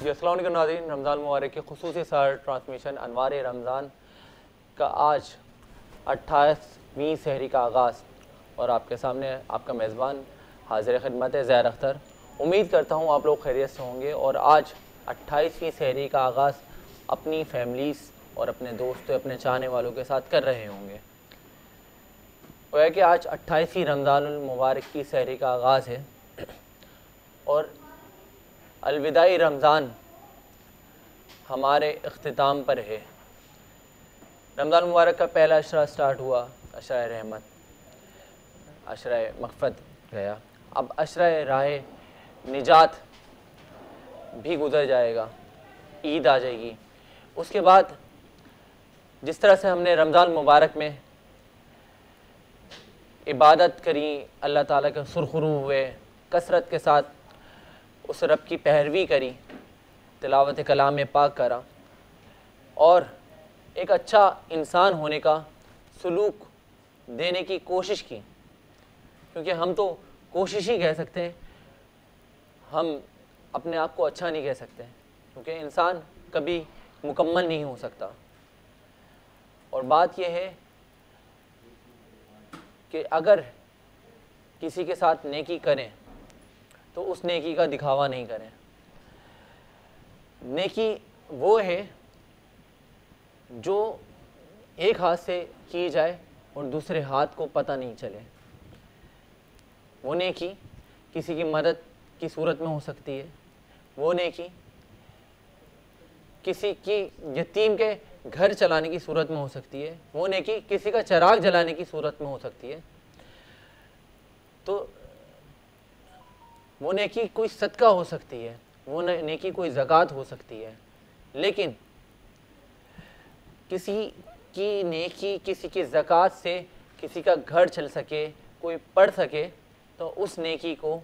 जी अस्सलाम वालेकुम नाज़रीन, रमज़ान मुबारक के खुसूसी सर ट्रांसमिशन अनवार रमज़ान का आज 28वीं सहरी का आगाज़ और आपके सामने आपका मेज़बान हाज़िर खिदमत है ज़ैर अख्तर। उम्मीद करता हूँ आप लोग खैरियत से होंगे और आज 28वीं सहरी का आगाज़ अपनी फैमिलीज़ और अपने दोस्तों अपने चाहने वालों के साथ कर रहे होंगे। वह कि आज 28वीं रमज़ान मुबारक की सहरी का आगाज़ है और अलविदाई रमज़ान हमारे इख्तिताम पर है। रमज़ान मुबारक का पहला अशरा स्टार्ट हुआ, अशरा रहमत, अशरा मग़फ़रत गया, अब अशरा राह निजात भी गुज़र जाएगा, ईद आ जाएगी। उसके बाद जिस तरह से हमने रमज़ान मुबारक में इबादत करी, अल्लाह ताला के सुरखरू हुए, कसरत के साथ उस रब की पैरवी करी, तिलावत कलाम पाक करा और एक अच्छा इंसान होने का सलूक देने की कोशिश की, क्योंकि हम तो कोशिश ही कह सकते हैं, हम अपने आप को अच्छा नहीं कह सकते, क्योंकि इंसान कभी मुकम्मल नहीं हो सकता। और बात यह है कि अगर किसी के साथ नेकी करें तो उस नेकी का दिखावा नहीं करें। नेकी वो है जो एक हाथ से की जाए और दूसरे हाथ को पता नहीं चले। वो नेकी किसी की मदद की सूरत में हो सकती है, वो नेकी किसी की यतीम के घर चलाने की सूरत में हो सकती है, वो नेकी किसी का चिराग जलाने की सूरत में हो सकती है। तो वो नेकी कोई सदका हो सकती है, वो नेकी कोई ज़कात हो सकती है। लेकिन किसी की नेकी, किसी की ज़कात से किसी का घर चल सके, कोई पढ़ सके, तो उस नेकी को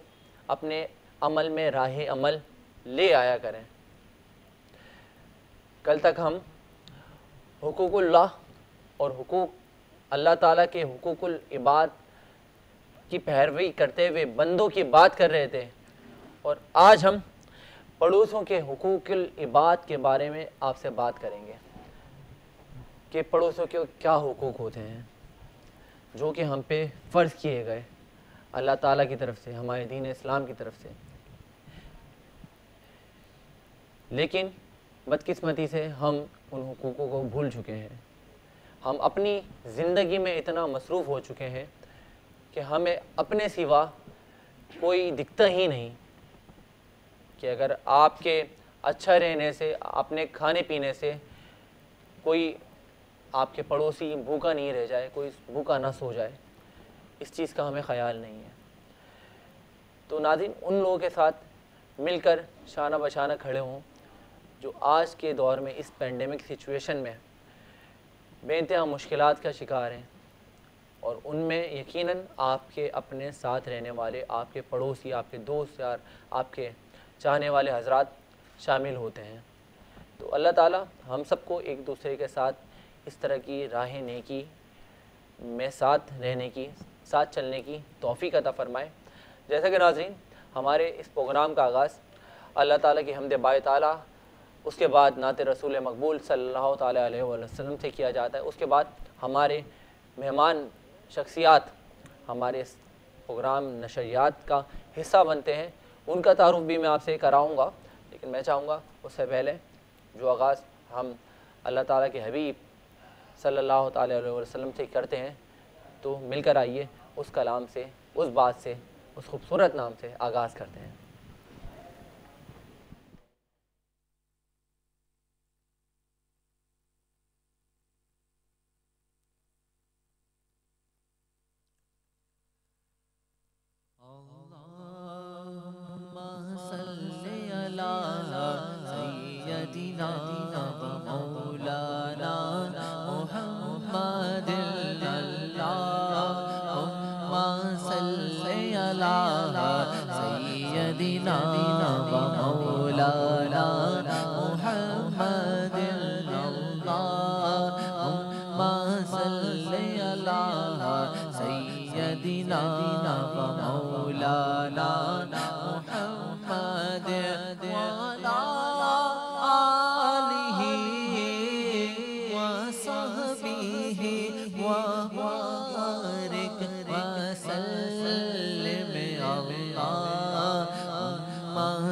अपने अमल में राह अमल ले आया करें। कल तक हम हुकूकुल्लाह और हुकूक अल्लाह ताला के हुकूकुल इबाद की पैरवी करते हुए बंदों की बात कर रहे थे और आज हम पड़ोसों के हुकूकुल इबाद के बारे में आपसे बात करेंगे कि पड़ोसों के क्या हुकूक होते हैं जो कि हम पे फ़र्ज़ किए गए अल्लाह ताला की तरफ से, हमारे दीन इस्लाम की तरफ से। लेकिन बदकिस्मती से हम उन हुकूकों को भूल चुके हैं। हम अपनी ज़िंदगी में इतना मसरूफ़ हो चुके हैं कि हमें अपने सिवा कोई दिखता ही नहीं कि अगर आपके अच्छा रहने से, अपने खाने पीने से कोई आपके पड़ोसी भूखा नहीं रह जाए, कोई भूखा ना सो जाए, इस चीज़ का हमें ख़याल नहीं है। तो नाज़रीन, उन लोगों के साथ मिलकर शाना बशाना खड़े हों जो आज के दौर में इस पेंडेमिक सिचुएशन में बेइंतहा मुश्किलात का शिकार हैं और उनमें यकीनन आपके अपने साथ रहने वाले, आपके पड़ोसी, आपके दोस्त यार, आपके चाहने वाले हजरात शामिल होते हैं। तो अल्लाह ताला हम सबको एक दूसरे के साथ इस तरह की राह नेकी में साथ रहने की, साथ चलने की तौफ़ीक़ अता फ़रमाए। जैसा कि नाज़रीन, हमारे इस प्रोग्राम का आगाज़ अल्लाह ताला की हम्द बाय ताला, उसके बाद नात रसूल मकबूल सल्लल्लाहु ताला अलैहि वसल्लम से किया जाता है। उसके बाद हमारे मेहमान शख्सियात हमारे इस प्रोग्राम नशरियात का हिस्सा बनते हैं, उनका तारुफ भी मैं आपसे कराऊंगा। लेकिन मैं चाहूँगा उससे पहले जो आगाज़ हम अल्लाह ताला के हबीब सल्लल्लाहु ताला अलैहि वसल्लम से करते हैं, तो मिलकर आइए उस कलाम से, उस बात से, उस खूबसूरत नाम से आगाज़ करते हैं। सय्यदिना व मौलाना मुहम्मद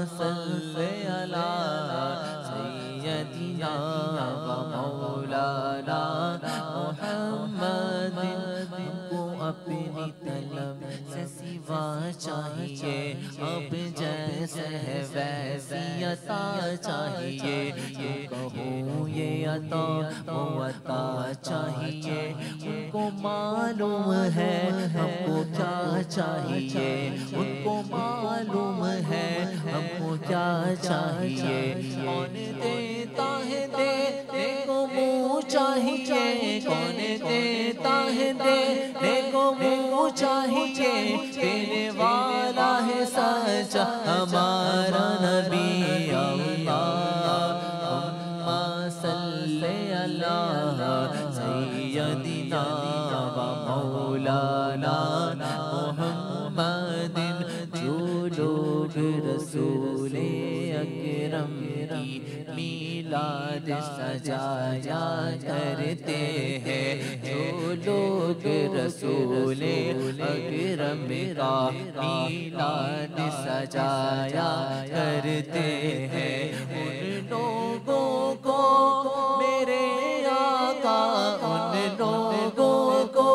सल्ले अला सय्यदिना व मौलाना मुहम्मदिन। हमको अपनी तलब से सिवा चाहिए, अब जैसे है वैसी अता चाहिए। कहूँ ये अता वो अता चाहिए, उनको मालूम है हमको क्या चाहिए, उनको मालूम है हमको क्या चाहिए। कौन देता है देने को मुँह चाहिए, कौन देता है देने को मुँह चाहिए। देने वाला है सच्चा हमारा नबी अल्लाह। अम्मा सल्ले अला सय्यदिना व मौलाना मुहम्मदिन। जो लोग रसूले अकरम की मीलाद सजाया करते हैं, जो लोग रसूले अकरम का मीलाद सजाया करते हैं, उन लोगों को मेरे आका, उन लोगों को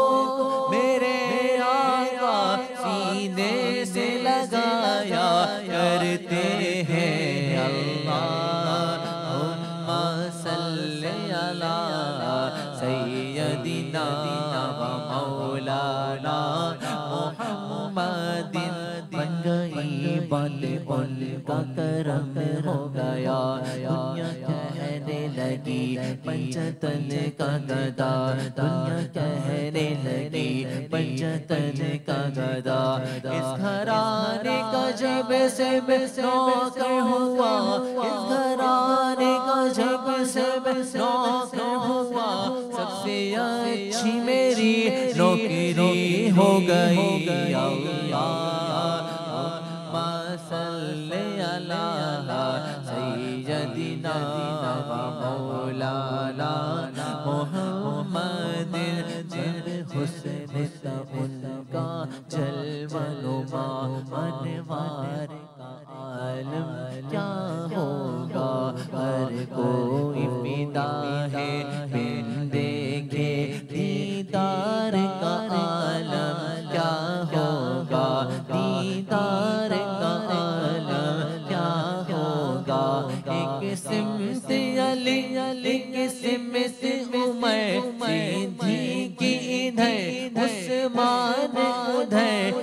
मेरे आका सीने से लगाया करते हैं। अल्लाहुम्मा सल्ले अला सय्यदिना व मौलाना मुहम्मदिन। बन गई बात उनका करम हो गया, दुनिया कहने लगी पंचतन का गदा, दुनिया कहने लगी पंचतन का गदा। इस घराने का जब से नौकर हुआ, इस घराने का जब से नौकर हुआ, सबसे अच्छी मेरी नौकरी हो गई। अल्लाहुम्मा सल्ले अला सय्यदिना व मौलाना मुहम्मदिन। हुस्न था उनका जलवनुमा, मनवार का आलम क्या होगा। हर कोई फिदा है बिन देखे दीदार का आलम क्या होगा, दीदार का आलम क्या होगा। एक सिमत अली एक सिमत उमर, सीधी की इधर उस्मान उधर,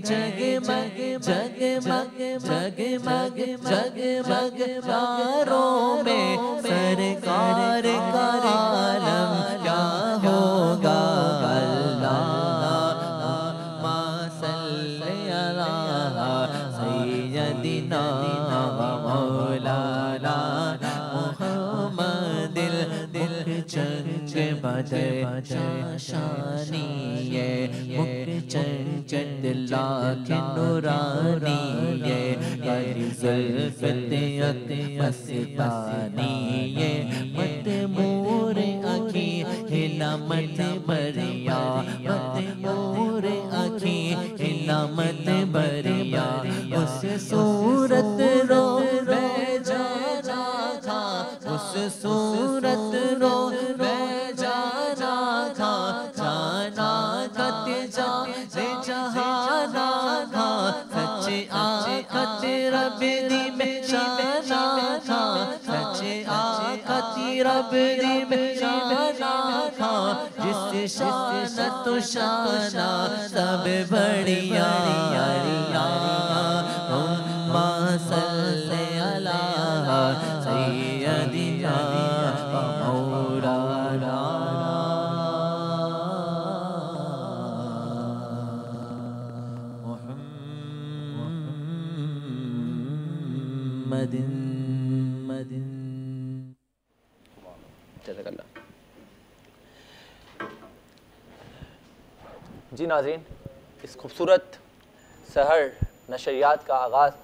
जगमग जगमग जगमग जगमग चारों में सरकार का आलम क्या होगा। अल्लाहुम्मा सल्ले अला सय्यदिना व मौलाना मुहम्मदिन। मुख चंच बदर शाशानी ये, मुख चंचल लाख नूरानी ये, करी ज़ुल्फ़त मस्तानी ये। मत मोर आँखी हिला मत बरिया, मत मोर आँखी हिला मत बरिया। उस सूरत रो मैं जाना था, उस सूरत रो मैं जाना था, जाना खत जाने जहाना था। सच आखत रबी में शाना था, सच आखत रबी में शाना था। जिस शान तो शाना सब बढ़िया। अम्मा सल्ले अला सय्यदिना व मौलाना मुहम्मदिन। जी नाज़रीन, इस खूबसूरत सहर नशरियात का आगाज़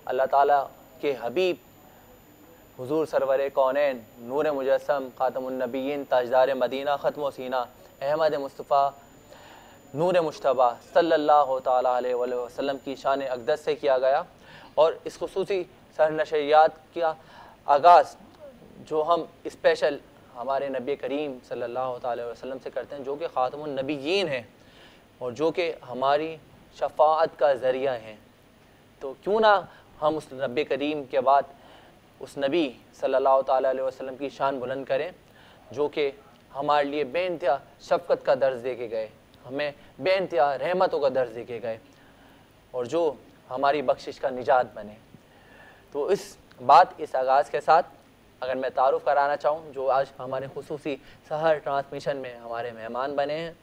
अल्लाह ताला के हबीब हुजूर सरवर कौनैन नूर मुजस्सम ख़ातमुन नबिय्यीन ताजदार मदीना ख़त्म सीना अहमद मुस्तफ़ा नूर मुश्तबा सल्लल्लाहु ताला अलैहि वसल्लम की शान अक़दस से किया गया। और इस खुसूसी सर नशरियात का आगाज़ जो हम स्पेशल हमारे नबी करीम सल्लल्लाहु अलैहि वसल्लम से करते हैं, जो कि ख़ातमुन नबिय्यीन हैं और जो कि हमारी शफ़ाअत का ज़रिया हैं। तो क्यों ना हम उस नबी करीम के बाद उस नबी सल्लल्लाहु अलैहि वसल्लम की शान बुलंद करें, जो कि हमारे लिए बेइंतहा शफ़क़त का दर्ज दे के गए, हमें बेइंतहा रहमतों का दर्ज दे के गए और जो हमारी बख्शिश का निजात बने। तो इस आगाज़ के साथ अगर मैं तारुफ़ कराना चाहूँ, जो आज हमारे खुसूसी सहर ट्रांसमिशन में हमारे मेहमान बने हैं,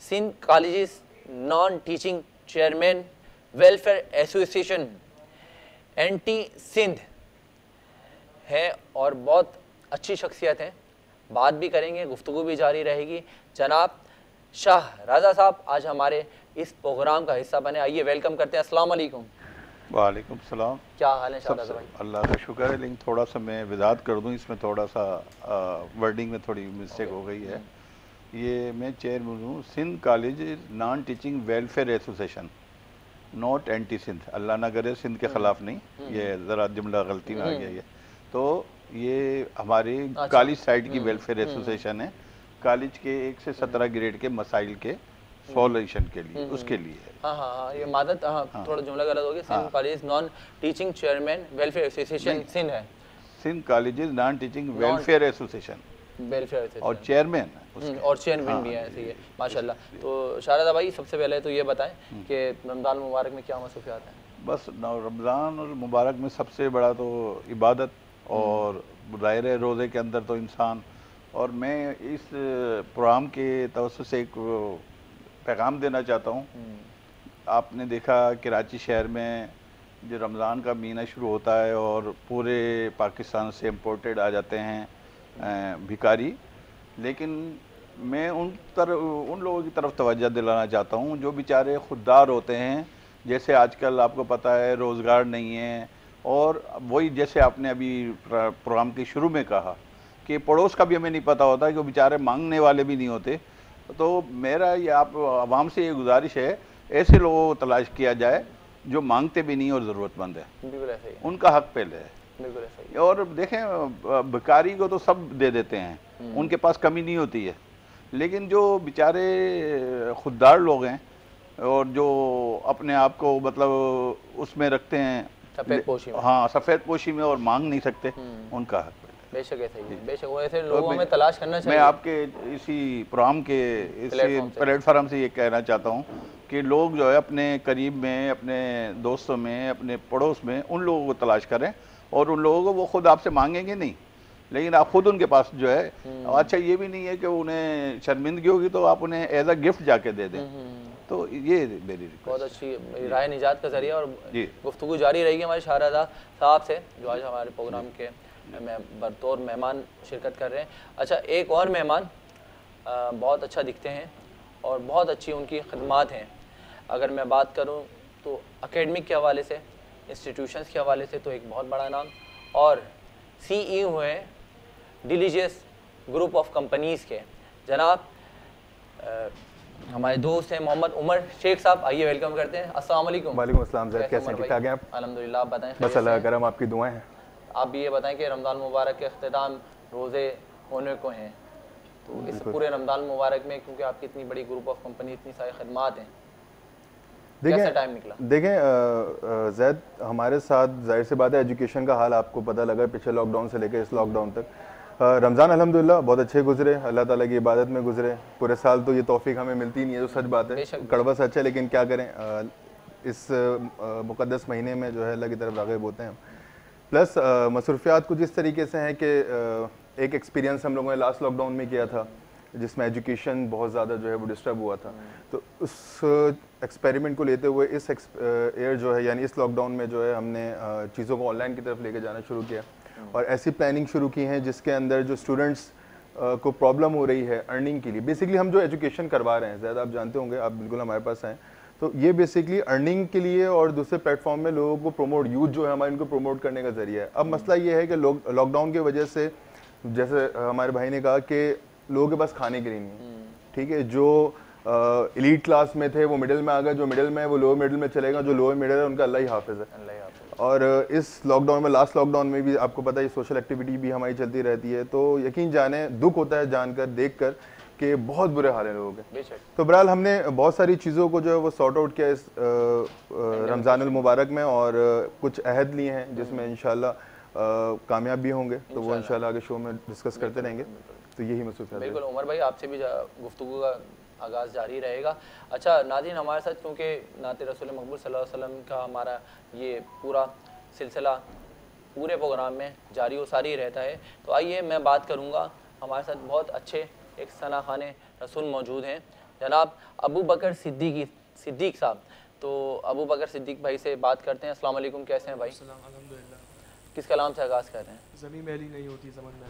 Sindh colleges non teaching chairman welfare association एंटी सिंध है और बहुत अच्छी शख्सियत हैं। बात भी करेंगे, गुफ्तगू भी जारी रहेगी। जनाब शाह रज़ा साहब आज हमारे इस प्रोग्राम का हिस्सा बने, आइए वेलकम करते हैं। अस्सलाम वालेकुम। वालेकुम सलाम। क्या हाल है शाह रज़ा भाई? अल्लाह का शुक्र है, लेकिन थोड़ा सा मैं वजाहत कर दूं, इसमें थोड़ा सा वर्डिंग में थोड़ी मिस्टेक हो गई है। ये मैं चेयरमैन हूँ Sindh college non teaching welfare association, not anti Sindh. अल्लाह ना करे सिंध के ख़िलाफ़ नहीं, ये ज़रा जुमला गलती में आ गया ये। तो ये हमारी कॉलेज साइड की वेलफेयर एसोसिएशन है, कॉलेज के 1 से 17 ग्रेड के मसाइल के सॉल्यूशन के लिए, उसके लिए है। हाँ, ये मादत थोड़ा जुमला गलत हो गया। Sindh college non teaching chairman welfare association Sindh है, Sindh colleges non teaching welfare association welfare association और चेयरमैन और चेयरमैन भी है, सही है, माशाल्लाह। तो शाह रज़ा भाई सबसे पहले तो ये बताएं कि रमज़ान मुबारक में क्या मसरूफियात हैं? बस रमज़ान और मुबारक में सबसे बड़ा तो इबादत और ज़ाहिर रोज़े के अंदर तो इंसान, और मैं इस प्रोग्राम के तवज्जुह से एक पैगाम देना चाहता हूँ। आपने देखा कराची शहर में जो रमज़ान का महीना शुरू होता है और पूरे पाकिस्तान से इम्पोर्टेड आ जाते हैं भिखारी, लेकिन मैं उन लोगों की तरफ तवज्जो दिलाना चाहता हूँ जो बेचारे खुददार होते हैं। जैसे आजकल आपको पता है रोज़गार नहीं है, और वही जैसे आपने अभी प्रोग्राम के शुरू में कहा कि पड़ोस का भी हमें नहीं पता होता कि वो बेचारे मांगने वाले भी नहीं होते। तो मेरा ये आप आवाम से ये गुजारिश है, ऐसे लोगों को तलाश किया जाए जो मांगते भी नहीं और ज़रूरतमंद है, बिल्कुल ऐसा ही है, उनका हक पहले है। बिल्कुल ऐसा ही है। और देखें भिखारी को तो सब दे देते हैं, उनके पास कमी नहीं होती है, लेकिन जो बेचारे खुददार लोग हैं और जो अपने आप को मतलब उसमें रखते हैं सफ़ेद पोशी में, हाँ सफ़ेद पोशी में, और मांग नहीं सकते, उनका हक पहले। बेशक ऐसा ही है, बेशक वो ऐसे लोगों में तलाश करना चाहिए। मैं आपके इसी प्रोग्राम के इसी प्लेटफार्म से ये कहना चाहता हूँ कि लोग जो है अपने करीब में, अपने दोस्तों में, अपने पड़ोस में उन लोगों को तलाश करें, और उन लोगों को वो खुद आपसे मांगेंगे नहीं, लेकिन आप खुद उनके पास जो है। अच्छा ये भी नहीं है कि उन्हें शर्मिंदगी होगी तो आप उन्हें एज अ गिफ्ट जाके दे दें। तो ये मेरी बहुत अच्छी राय निजात का जरिया, और गुफ्तगू जारी रहेगी हमारे शाह रज़ा साहब से जो आज हमारे प्रोग्राम के बतौर मेहमान शिरकत कर रहे हैं। अच्छा, एक और मेहमान बहुत अच्छा दिखते हैं और बहुत अच्छी उनकी खदमात हैं। अगर मैं बात करूं तो एकेडमिक के हवाले से, इंस्टीट्यूशंस के हवाले से तो एक बहुत बड़ा नाम, और CEO हैं डिलीजियस ग्रुप ऑफ कंपनीज़ के जनाब हमारे दोस्त हैं मोहम्मद उमर शेख साहब, आइए वेलकम करते हैं। अस्सलाम वालेकुम। वालेकुम अस्सलाम ज़ैद, कैसे हैं? ठीक ठाक हैं आप? अल्हम्दुलिल्लाह, आप बताएं? बस अल्लाह का करम, आपकी दुआएं हैं। आप भी ये बताएं कि रमज़ान मुबारक के अख्ताम रोज़े होने को हैं, तो इस पूरे रमज़ान मुबारक में क्योंकि आपकी इतनी बड़ी ग्रुप ऑफ कंपनी, इतनी सारी खदमात हैं, कैसा टाइम निकला? देखें ज़ैद, हमारे साथ जाहिर सी बात है एजुकेशन का हाल आपको पता लगा पिछले लॉकडाउन से लेकर इस लॉकडाउन तक। रमज़ान अल्हम्दुलिल्लाह बहुत अच्छे गुजरे, अल्लाह ताला की इबादत में गुजरे। पूरे साल तो ये तौफीक हमें मिलती नहीं है, तो सच बात है, कड़वा सच है, लेकिन क्या करें, इस मुक़द्दस महीने में जो है अल्लाह की तरफ राग़िब होते हैं। प्लस मसरूफियात कुछ इस तरीके से हैं कि एक एक्सपीरियंस हम लोगों ने लास्ट लॉकडाउन में किया था जिसमें एजुकेशन बहुत ज़्यादा जो है वो डिस्टर्ब हुआ था। तो उस एक्सपेरिमेंट को लेते हुए इस ईयर जो है यानी इस लॉकडाउन में जो है हमने चीज़ों को ऑनलाइन की तरफ लेके जाना शुरू किया, और ऐसी प्लानिंग शुरू की है जिसके अंदर जो स्टूडेंट्स को प्रॉब्लम हो रही है अर्निंग के लिए, बेसिकली हम जो एजुकेशन करवा रहे हैं, ज़्यादा आप जानते होंगे, आप बिल्कुल हमारे पास आएँ, तो ये बेसिकली अर्निंग के लिए और दूसरे प्लेटफॉर्म में लोगों को प्रमोट, यूथ जो है हमारे, इनको प्रमोट करने का जरिया है। अब मसला ये है कि लॉकडाउन की वजह से, जैसे हमारे भाई ने कहा कि लोगों के पास खाने के लिए नहीं, ठीक है, जो एलीट क्लास में थे वो मिडिल में आ गए, जो मिडिल में है वो लोअर मिडिल में चलेगा, जो लोअर मिडिल है उनका अल्लाह ही हाफिज़ है। और इस लॉकडाउन में, लास्ट लॉकडाउन में भी आपको पता है सोशल एक्टिविटी भी हमारी चलती रहती है, तो यकीन जाने दुख होता है जानकर, देखकर कि बहुत बुरे हाल हैं लोगों के। तो बहरहाल हमने बहुत सारी चीज़ों को जो है वो सॉर्ट आउट किया इस रमज़ानुल मुबारक में, और कुछ अहद लिए हैं जिसमें इंशाल्लाह कामयाब भी होंगे, तो वो इंशाल्लाह आगे शो में डिस्कस करते रहेंगे। तो यही मसरूफ़ियत है। बिल्कुल उमर भाई, आपसे भी गुफ्तगू का आगाज़ जारी रहेगा। अच्छा नाज़रीन, हमारे साथ क्योंकि नाते रसूल मकबूल सल्लल्लाहु अलैहि वसल्लम का हमारा ये पूरा सिलसिला पूरे प्रोग्राम में जारी व सारी रहता है, तो आइए मैं बात करूँगा। हमारे साथ बहुत अच्छे एक सना खाने रसूल मौजूद हैं, जनाब अबू बकर सिद्दीक साहब। तो अबू बकर सिद्दीक भाई से बात करते हैं। अस्सलाम वालेकुम, कैसे हैं भाई? अल्हम्दुलिल्लाह। किस कलाम से आगाज़ कर रहे हैं? ज़मीन मैली नहीं होती ज़मन में,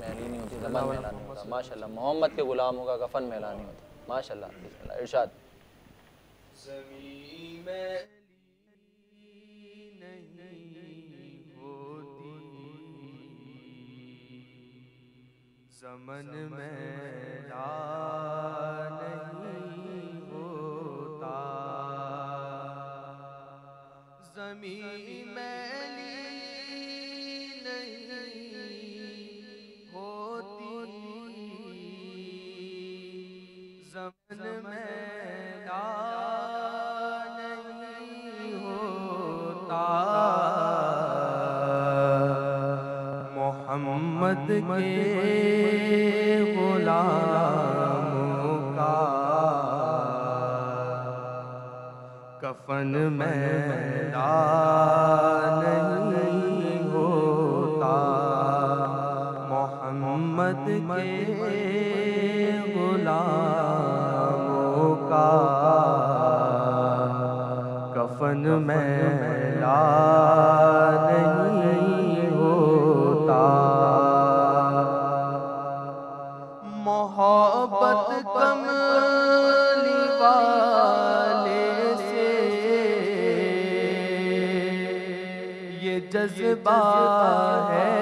मैली नहीं होती ज़मन मैला नहीं होता। माशाल्लाह, मोहम्मद के गुलामों का कफन मैला नहीं होता। माशाल्लाह, बिस्मिल्लाह, इरशाद। ज़मीन मैली नहीं होती ज़मन मैला नहीं होता, ज़मीन मैली नहीं होती ज़मन मैला नहीं होता, मोहम्मद के गुलामों का कफन मैला नहीं होता, मोहम्मद के गुलामों का कफन मैला नहीं होता, मोहब्बत कमली वाले से ये जज्बा है,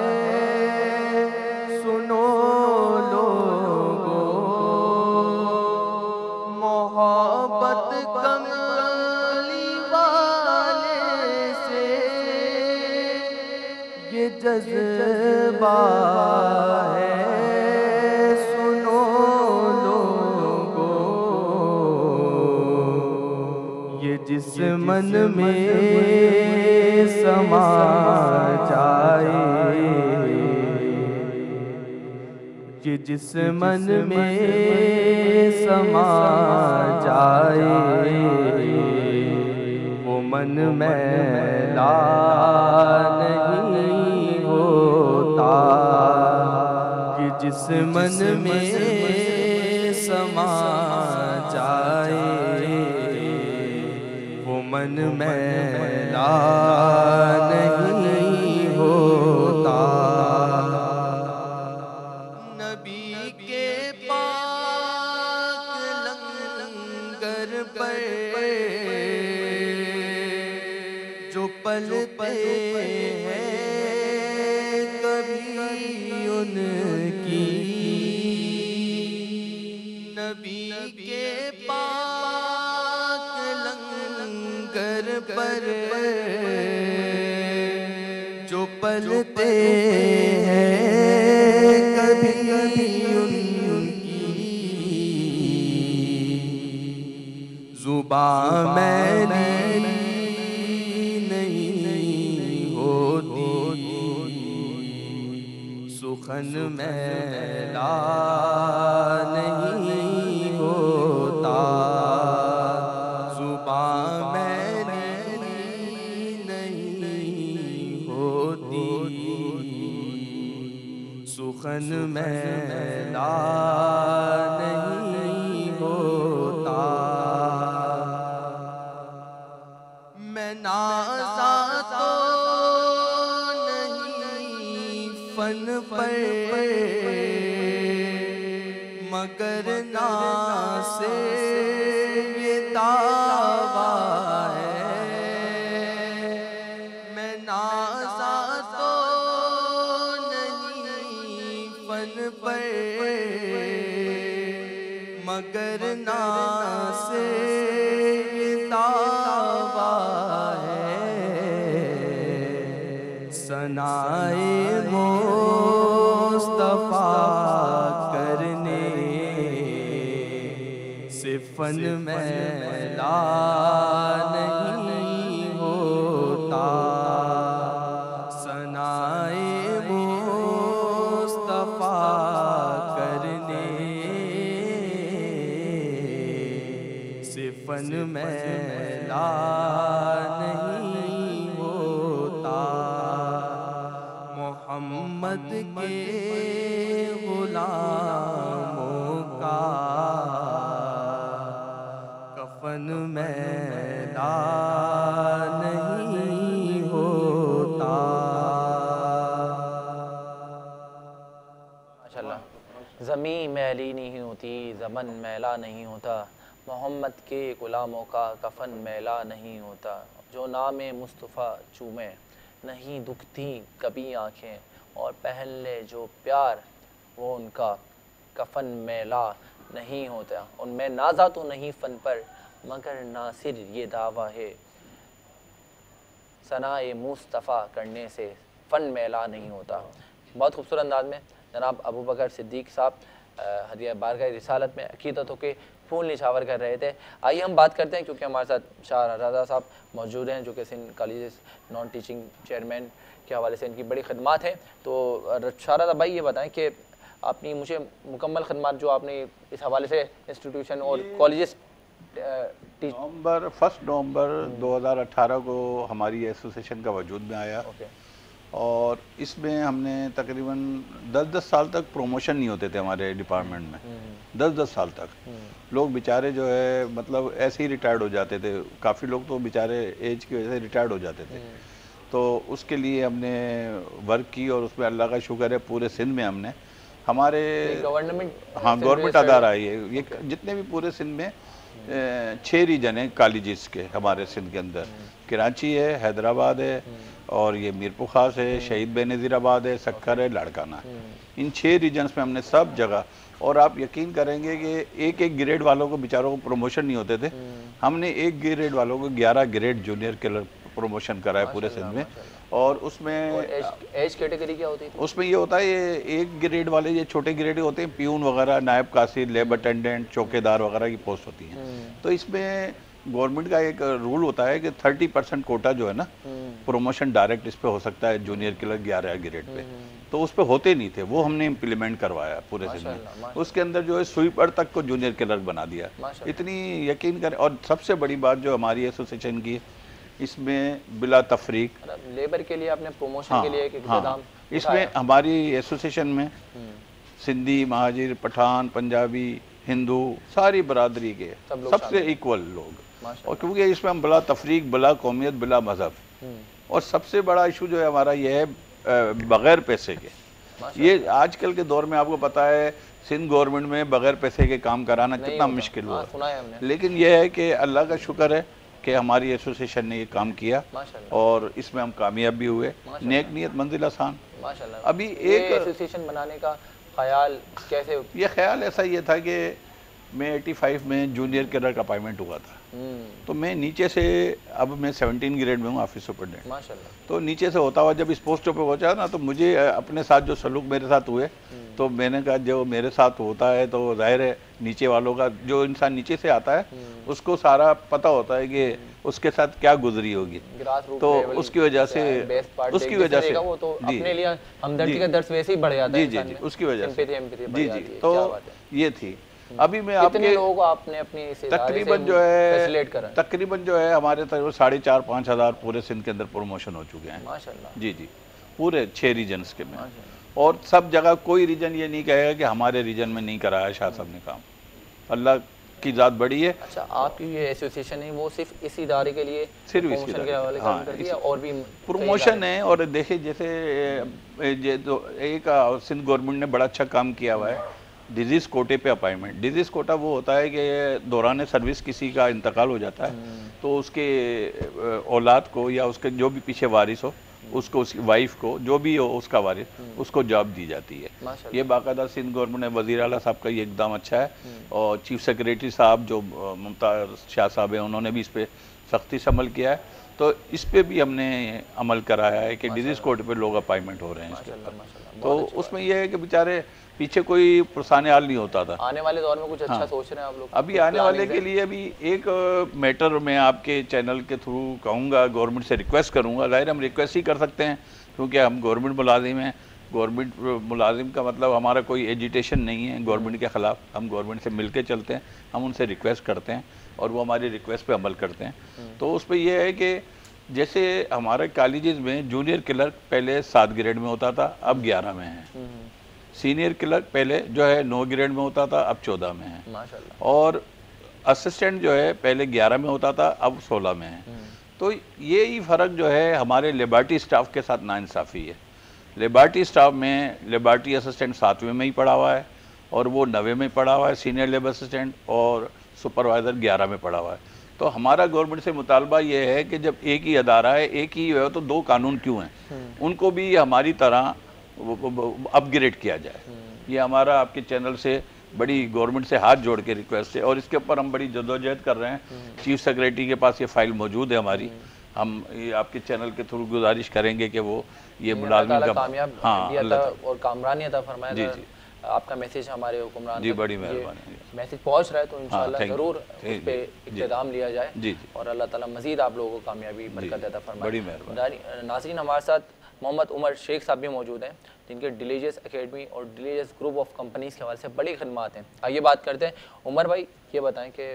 सुनो लोगो, मोहब्बत कमली वाले से ये जज्बा है, सुनो लोगो, ये जिस मन में समा जाए, ये जिस मन में समा जाए, वो मन मैला नहीं होता, कि जिस मन में समा जाए, वो मन मैला नहीं होता। नबी के पाक लंगर पर जो पलते हैं कभी उनकी, नबी के पाक लंगर पर जो पलते हैं कभी उनकी जुबां मैली नहीं होती, सुखन मैला नहीं होता, जुबां मैली नहीं होती, सुखन मैला नहीं होता, मैं नाज़ा तो नहीं फन पर, मगर नासे ये दावा है, मैं नाज़ा तो नहीं फन पर, मगर ना से ये दावा है, सनाए मुस्तफा करने से फन मैला नहीं होता, सनाए मुस्तफा करने से फन मैला नहीं होता। मोहम्मद के गुलामों का कफन मैला नहीं होता। माशाल्लाह। ज़मीं मैली नहीं होती, ज़मन मैला नहीं होता, मोहम्मद के ग़ुलामों का कफ़न मैला नहीं होता। जो नाम मुस्तफ़ा चूमे नहीं दुखती कभी आँखें, और पहन ले जो प्यार वो उनका कफ़न मैला नहीं होता। उनमें नाज़ा तो नहीं फ़न पर मगर नासिर ये दावा है, सनाए मुस्तफ़ा करने से फ़न मैला नहीं होता। बहुत खूबसूरत अंदाज में जनाब अबू बकर सिद्दीक़ साहब हदिया बारगाह रिसालत में अक़ीदतों के फूल निछावर कर रहे थे। आइए हम बात करते हैं, क्योंकि हमारे साथ शाह रज़ा साहब मौजूद हैं जो कि Sindh college non teaching chairman के हवाले से इनकी बड़ी खदमात हैं। तो शाह रज़ा भाई ये बताएं कि आपने मुझे मुकम्मल खदमात जो आपने इस हवाले से इंस्टीट्यूशन और कॉलेजेस नवंबर 1 नवंबर 2018 को हमारी एसोसिएशन का वजूद में आया। और इसमें हमने तकरीबन 10-10 साल तक प्रमोशन नहीं होते थे हमारे डिपार्टमेंट में। 10-10 साल तक लोग बेचारे जो है मतलब ऐसे ही रिटायर्ड हो जाते थे। काफ़ी लोग तो बेचारे एज की वजह से रिटायर्ड हो जाते थे। तो उसके लिए हमने वर्क की और उसमें अल्लाह का शुक्र है पूरे सिंध में हमने हमारे गवर्नमेंट गवर्नमेंट अदारा है ये जितने भी पूरे सिंध में 6 रीजन हैं कॉलेजेस के हमारे सिंध के अंदर। कराची है, हैदराबाद है, और ये मीरपुर खास है, शहीद बेनज़ीराबाद है, सक्कर है, लाड़काना है। इन 6 रीजन्स में हमने सब जगह, और आप यकीन करेंगे कि एक ग्रेड वालों को बेचारों को प्रमोशन नहीं होते थे। हमने 1 ग्रेड वालों को 11 ग्रेड जूनियर के प्रमोशन करा है पूरे सिंध में। और उसमें एज कैटेगरी क्या होती है? उसमें ये होता है, ये 1 ग्रेड वाले ये छोटे ग्रेड होते हैं, प्यून वगैरह, नायब कासिर, लेब अटेंडेंट, चौकीदार वगैरह की पोस्ट होती हैं। तो इसमें गवर्नमेंट का एक रूल होता है कि 30% कोटा जो है ना प्रमोशन डायरेक्ट इस पे हो सकता है जूनियर क्लर्क 11 ग्रेड पे। तो उस पे होते नहीं थे, वो हमने इम्प्लीमेंट करवाया पूरे सिंध में। उसके अंदर जो है स्वीपर तक को जूनियर क्लर्क बना दिया। इतनी यकीन करें। और सबसे बड़ी बात जो हमारी एसोसिएशन की, इसमें बिला तफरीक लेबर के लिए आपने प्रमोशन के लिए एक इंतजाम इसमें हमारी एसोसिएशन में सिंधी, महाजिर, पठान, पंजाबी, हिंदू, सारी बरादरी के सबसे इक्वल लोग। और क्योंकि इसमें हम बिला तफरीक, बिला कौमियत, बिला मजहब, और सबसे बड़ा इशू जो है हमारा ये है बगैर पैसे के। ये आजकल के दौर में आपको पता है सिंध गवर्नमेंट में बगैर पैसे के काम कराना कितना मुश्किल हुआ। लेकिन यह है कि अल्लाह का शुक्र है कि हमारी एसोसिएशन ने ये काम किया और इसमें हम कामयाब भी हुए। नेक नियत मंजिल आसान। अभी एक एसोसिएशन बनाने का ख्याल कैसे? ये ख्याल ऐसा ये था कि मैं 85 में जूनियर क्लर्क अपॉइंटमेंट हुआ था। तो मैं नीचे से, अब मैं 17 ग्रेड में हूँ, ऑफिस सुपरडेंट। माशाल्लाह। तो नीचे से होता हुआ जब इस पोस्टों पे पहुंचा ना, तो मुझे अपने साथ जो सलूक मेरे साथ हुए, तो मैंने कहा जो मेरे साथ होता है तो जाहिर है नीचे वालों का, जो इंसान नीचे से आता है उसको सारा पता होता है कि उसके साथ क्या गुजरी होगी। तो उसकी वजह से वो तो अपने लिए हमदर्दी का दर्द वैसे ही बढ़ जाता है। जी, उसकी वजह से जी। तो ये थी। अभी मैं आपके लोगों को आपने अपनी तकरीबन जो है हमारे तरफ 4,500-5 हज़ार पूरे सिंध के अंदर प्रमोशन हो चुके हैं। माशाल्लाह। जी, पूरे 6 रीजन्स के में। और सब जगह कोई रीजन ये नहीं कहेगा कि हमारे रीजन में नहीं कराया शाह साहब ने काम। अल्लाह की ज़ात बड़ी है। अच्छा, आपकी ये एसोसिएशन है वो सिर्फ इस इदारे के लिए, सिर्फ इस के हवाले काम करती है और भी प्रमोशन है? और देखिए जैसे एक सिंध गवर्नमेंट ने बड़ा अच्छा काम किया हुआ है, डिजीज़ कोटे पे अपॉइंटमेंट। डिजीज़ कोटा वो होता है कि दौरान सर्विस किसी का इंतकाल हो जाता है तो उसके औलाद को या उसके जो भी पीछे वारिस हो उसको उसकी वाइफ को जो भी हो उसका वारिस उसको जॉब दी जाती है। माशाल्लाह। ये बाकायदा सिंध गवर्नमेंट ने वज़ीर आला साहब का ये एकदम अच्छा है और चीफ सेक्रेटरी साहब जो मुमताज़ शाह साहब हैं उन्होंने भी इस पर सख्ती से अमल किया है। तो इस पे भी हमने अमल कराया है कि डिजीज़ कोर्ट पे लोग अपॉइंटमेंट हो रहे हैं इसके ऊपर। तो उसमें यह है कि बेचारे पीछे कोई पुरसाने हाल नहीं होता था। आने वाले दौर में कुछ अच्छा सोच रहे हैं आप लोग? अभी आने वाले के लिए अभी एक मैटर मैं आपके चैनल के थ्रू कहूँगा, गवर्नमेंट से रिक्वेस्ट करूँगा। ज़ाहिर हम रिक्वेस्ट ही कर सकते हैं क्योंकि हम गवर्नमेंट मुलाजिम हैं। गवर्नमेंट मुलाजिम का मतलब हमारा कोई एजिटेशन नहीं है गवर्नमेंट के ख़िलाफ़। हम गवर्नमेंट से मिल के चलते हैं, हम उनसे रिक्वेस्ट करते हैं और वो हमारी रिक्वेस्ट पे अमल करते हैं। तो उस पर यह है कि जैसे हमारे कॉलेजेस में जूनियर क्लर्क पहले 7 ग्रेड में होता था, अब 11 में है। सीनियर क्लर्क पहले जो है 9 ग्रेड में होता था, अब 14 में है। माशाल्लाह। और असिस्टेंट जो है पहले 11 में होता था, अब 16 में है। तो ये ही फ़र्क जो है हमारे लेबॉर्ट्री स्टाफ के साथ नाइंसाफ़ी है। लेबॉर्ट्री स्टाफ में लेबॉर्ट्री असिस्टेंट 7वें में ही पढ़ा हुआ है और वो 9वें में पढ़ा हुआ है सीनियर लेबर असिस्टेंट, और सुपरवाइज़र 11 में पढ़ा हुआ है। तो हमारा गवर्नमेंट से मुतालबा ये है कि जब एक ही अदारा है, एक ही है, तो 2 कानून क्यों हैं? उनको भी हमारी तरह अपग्रेड किया जाए। ये हमारा आपके चैनल से बड़ी गवर्नमेंट से हाथ जोड़ के रिक्वेस्ट है और इसके ऊपर हम बड़ी जद्दोजहद कर रहे हैं। चीफ सेक्रेटरी के पास ये फाइल मौजूद है हमारी। हम ये आपके चैनल के थ्रू गुजारिश करेंगे कि वो ये मुलाज़िम का कामयाब और कामरानी अता फरमाया। जी जी, आपका मैसेज हमारे हुक्मरान जी बड़ी मेहरबानी, मैसेज पहुंच रहा है तो इंशाल्लाह ज़रूर उस पे इक़्तिदाम लिया जाए। जी और अल्लाह ताला मज़ीद आप लोगों को कामयाबी बरकत अता फरमाए। बड़ी मेहरबानी। नाज़रीन, हमारे साथ मोहम्मद उमर शेख साहब भी मौजूद हैं जिनके डिलीजियस एकेडमी और डिलीजियस ग्रुप ऑफ कंपनीज़ के हवाले से बड़ी खदमात हैं। आइए बात करते हैं। उमर भाई, ये बताएं कि